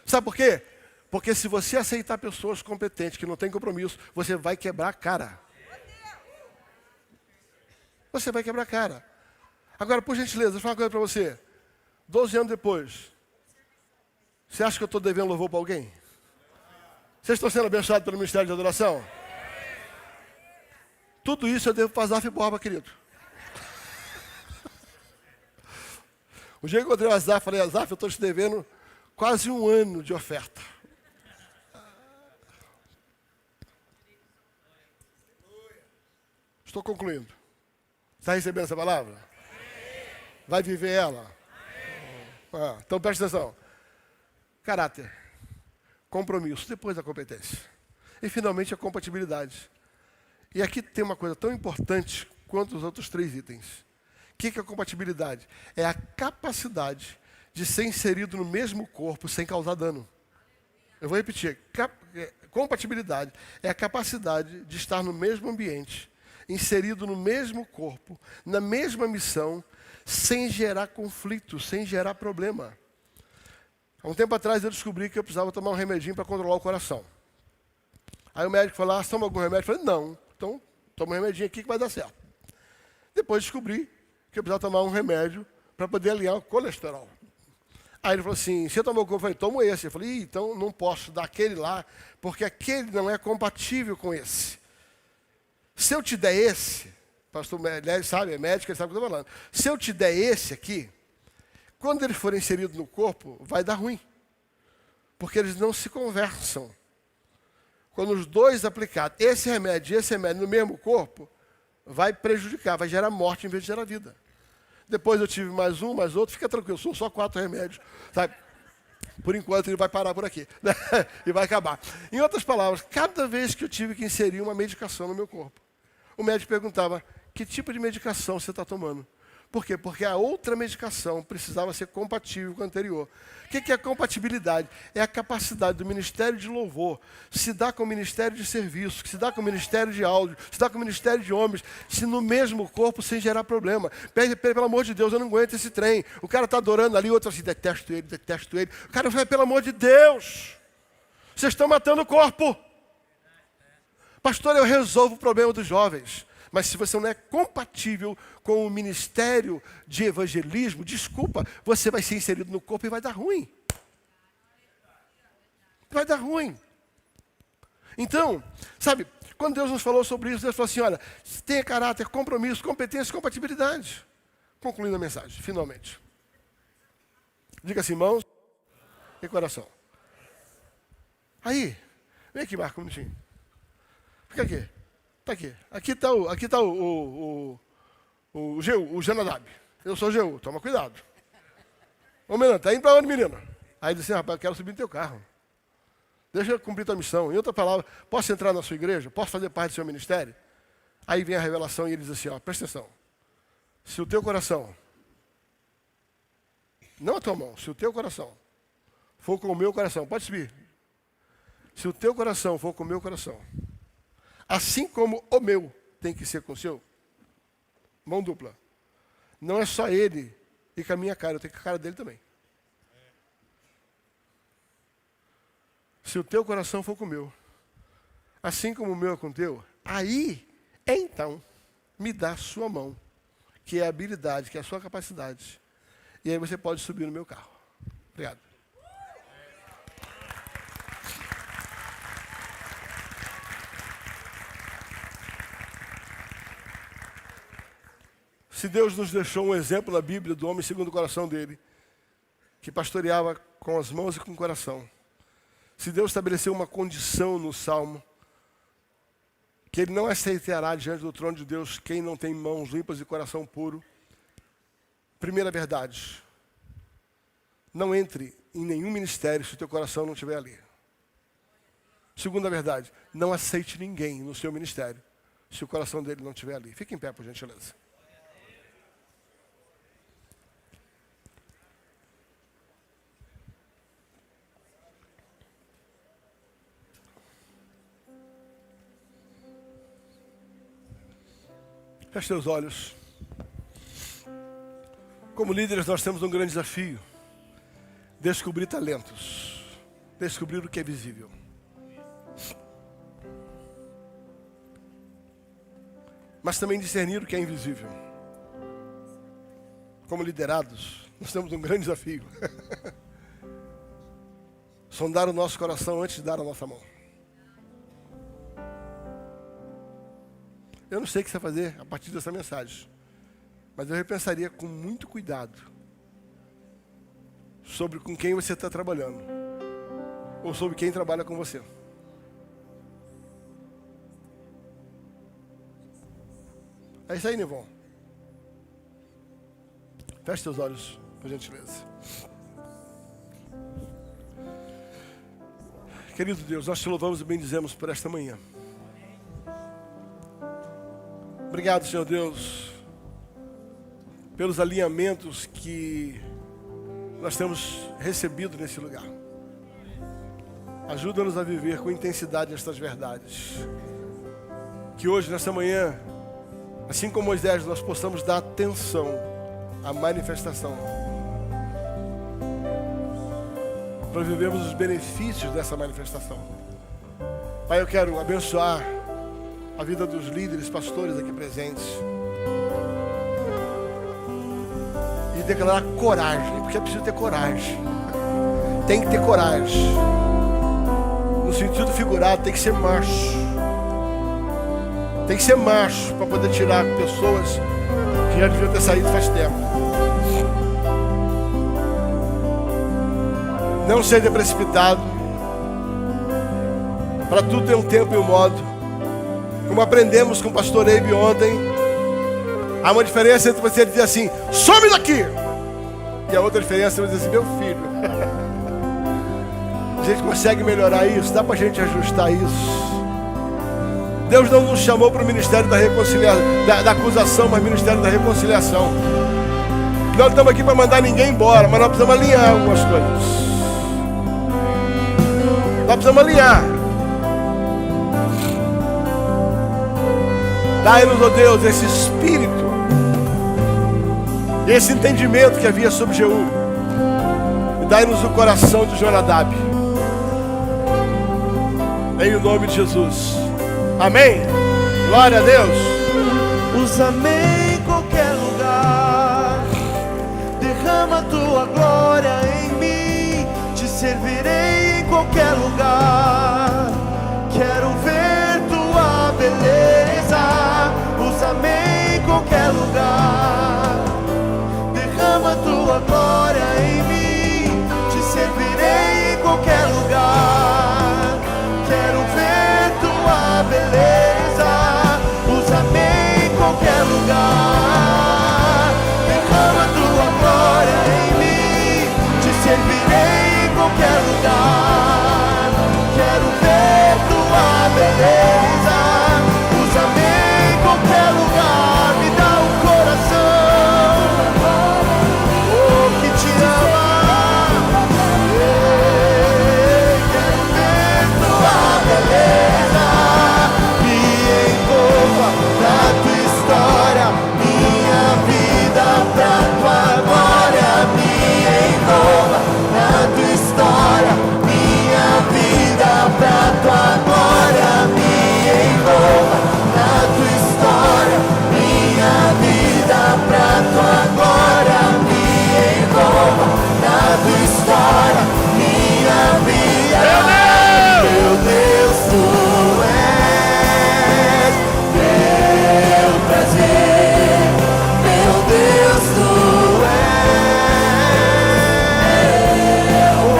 Sabe por quê? Porque se você aceitar pessoas competentes, que não têm compromisso, você vai quebrar a cara. Você vai quebrar a cara. Agora, por gentileza, deixa eu falar uma coisa para você. 12 anos depois, você acha que eu estou devendo louvor para alguém? Vocês estão sendo abençoados pelo Ministério de Adoração? Tudo isso eu devo para Asaf Borba, querido. Um dia eu encontrei o Asaf, falei, Asaf, eu estou te devendo quase 1 ano de oferta. Estou concluindo. Está recebendo essa palavra? Vai viver ela? Então presta atenção. Caráter, compromisso, depois a competência. E finalmente a compatibilidade. E aqui tem uma coisa tão importante quanto os outros 3 itens. O que é a compatibilidade? É a capacidade de ser inserido no mesmo corpo sem causar dano. Eu vou repetir. Compatibilidade é a capacidade de estar no mesmo ambiente, inserido no mesmo corpo, na mesma missão, sem gerar conflito, sem gerar problema. Há um tempo atrás eu descobri que eu precisava tomar um remedinho para controlar o coração. Aí o médico falou, você toma algum remédio? Eu falei, não. Então, toma um remedinho aqui que vai dar certo. Depois descobri que eu precisava tomar um remédio para poder alinhar o colesterol. Aí ele falou assim, você tomou o que? Eu falei, tomo esse. Eu falei, então não posso dar aquele lá, porque aquele não é compatível com esse. Se eu te der esse, pastor Melé sabe, é médico, ele sabe o que eu estou falando. Se eu te der esse aqui, quando ele for inserido no corpo, vai dar ruim. Porque eles não se conversam. Quando os dois aplicados, esse remédio e esse remédio no mesmo corpo, vai prejudicar, vai gerar morte em vez de gerar vida. Depois eu tive mais um, mais outro, fica tranquilo, são só 4 remédios. Sabe? Por enquanto ele vai parar por aqui, né? E vai acabar. Em outras palavras, cada vez que eu tive que inserir uma medicação no meu corpo, o médico perguntava, que tipo de medicação você está tomando? Por quê? Porque a outra medicação precisava ser compatível com a anterior. O que é compatibilidade? É a capacidade do ministério de louvor se dar com o ministério de serviço, se dar com o ministério de áudio, se dar com o ministério de homens, se no mesmo corpo sem gerar problema. Pelo amor de Deus, eu não aguento esse trem. O cara está adorando ali, o outro assim, detesto ele, detesto ele. O cara vai, pelo amor de Deus, vocês estão matando o corpo. Pastor, eu resolvo o problema dos jovens. Mas se você não é compatível com o ministério de evangelismo, desculpa, você vai ser inserido no corpo e vai dar ruim. Vai dar ruim. Então, sabe, quando Deus nos falou sobre isso, Deus falou assim, olha, tenha caráter, compromisso, competência, compatibilidade. Concluindo a mensagem, finalmente. Diga assim, mãos e coração. Aí, vem aqui, Marco, um minutinho. Fica aqui. Está aqui. Aqui está o Genadab. Eu sou o Geu, toma cuidado. Ô menino, está indo para onde, menino? Aí ele disse, rapaz, eu quero subir no teu carro. Deixa eu cumprir tua missão. Em outra palavra, posso entrar na sua igreja? Posso fazer parte do seu ministério? Aí vem a revelação e ele diz assim, ó, presta atenção. Se o teu coração, não a tua mão, se o teu coração for com o meu coração, pode subir. Se o teu coração for com o meu coração, assim como o meu tem que ser com o seu, mão dupla. Não é só ele e com a minha cara, eu tenho que a cara dele também. Se o teu coração for com o meu, assim como o meu é com o teu, aí, então, me dá a sua mão, que é a habilidade, que é a sua capacidade. E aí você pode subir no meu carro. Obrigado. Se Deus nos deixou um exemplo na Bíblia do homem segundo o coração dele, que pastoreava com as mãos e com o coração. Se Deus estabeleceu uma condição no Salmo, que ele não aceitará diante do trono de Deus quem não tem mãos limpas e coração puro. Primeira verdade, não entre em nenhum ministério se o teu coração não estiver ali. Segunda verdade, não aceite ninguém no seu ministério se o coração dele não estiver ali. Fique em pé, por gentileza. Feche seus olhos. Como líderes, nós temos um grande desafio: descobrir talentos, descobrir o que é visível. Mas também discernir o que é invisível. Como liderados, nós temos um grande desafio: sondar o nosso coração antes de dar a nossa mão. Eu não sei o que você vai fazer a partir dessa mensagem, mas eu repensaria com muito cuidado sobre com quem você está trabalhando, ou sobre quem trabalha com você. É isso aí, Nivon. Feche seus olhos, por gentileza. Querido Deus, nós te louvamos e bendizemos por esta manhã. Obrigado, Senhor Deus, pelos alinhamentos que nós temos recebido nesse lugar. Ajuda-nos a viver com intensidade estas verdades. Que hoje, nessa manhã, assim como Moisés, nós possamos dar atenção à manifestação, para vivermos os benefícios dessa manifestação. Pai, eu quero abençoar a vida dos líderes, pastores aqui presentes, e declarar coragem, porque é preciso ter coragem. Tem que ter coragem. No sentido figurado, tem que ser macho. Tem que ser macho para poder tirar pessoas que já deviam ter saído faz tempo. Não seja precipitado. Para tudo tem um tempo e um modo. Como aprendemos com o pastor Eibe ontem, há uma diferença entre você dizer assim: some daqui, e a outra diferença é você dizer assim: meu filho. A gente consegue melhorar isso? Dá para a gente ajustar isso? Deus não nos chamou para o ministério da reconciliação, da acusação, mas ministério da reconciliação. Nós não estamos aqui para mandar ninguém embora, mas nós precisamos alinhar algumas coisas. Nós precisamos alinhar. Dai-nos, ó Deus, esse espírito, esse entendimento que havia sobre Jeú, e dai-nos o coração de Jonadab, em o nome de Jesus, amém. Glória a Deus. Usa-me em qualquer lugar, derrama tua glória em mim, te servirei em qualquer lugar, quero ver tua beleza. Usa-me em qualquer lugar, derrama tua glória em mim, te servirei em qualquer lugar, quero ver tua beleza. Usa-me em qualquer lugar, derrama tua glória em mim, te servirei em qualquer lugar, quero ver tua beleza. Usa-me em qualquer lugar, me dá um coração, oh, que te ama. Quero ver tua beleza, me envolva na tua história, minha vida pra tua glória. Me envolva na tua história, minha vida pra tua glória. Me envolva na tua história, minha vida pra tua glória. Me envolva na tua história, minha vida. Meu Deus, tu és meu prazer, meu Deus, tu és, oh,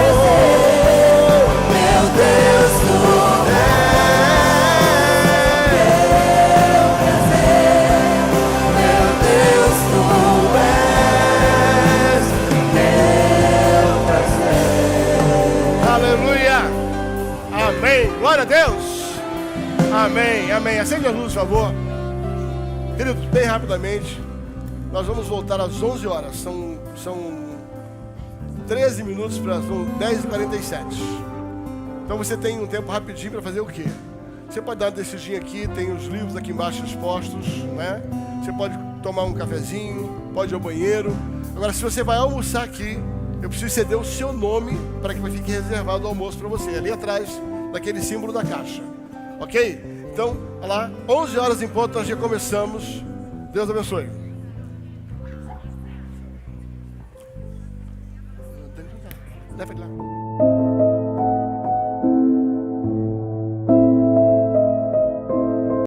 meu Deus, tu és, meu Deus, tu és, meu prazer. Aleluia. Amém. Glória a Deus. Amém, amém. Acende a luz, por favor. Queridos, bem rapidamente, nós vamos voltar às 11 horas. São 13 minutos para... São 10h47. Então você tem um tempo rapidinho para fazer o quê? Você pode dar uma descidinha aqui, tem os livros aqui embaixo expostos, né? Você pode tomar um cafezinho, pode ir ao banheiro. Agora, se você vai almoçar aqui, eu preciso ceder o seu nome para que fique reservado o almoço para você, ali atrás daquele símbolo da caixa. Ok? Então, olha lá, 11 horas em ponto, nós já começamos. Deus abençoe. Leva ele lá.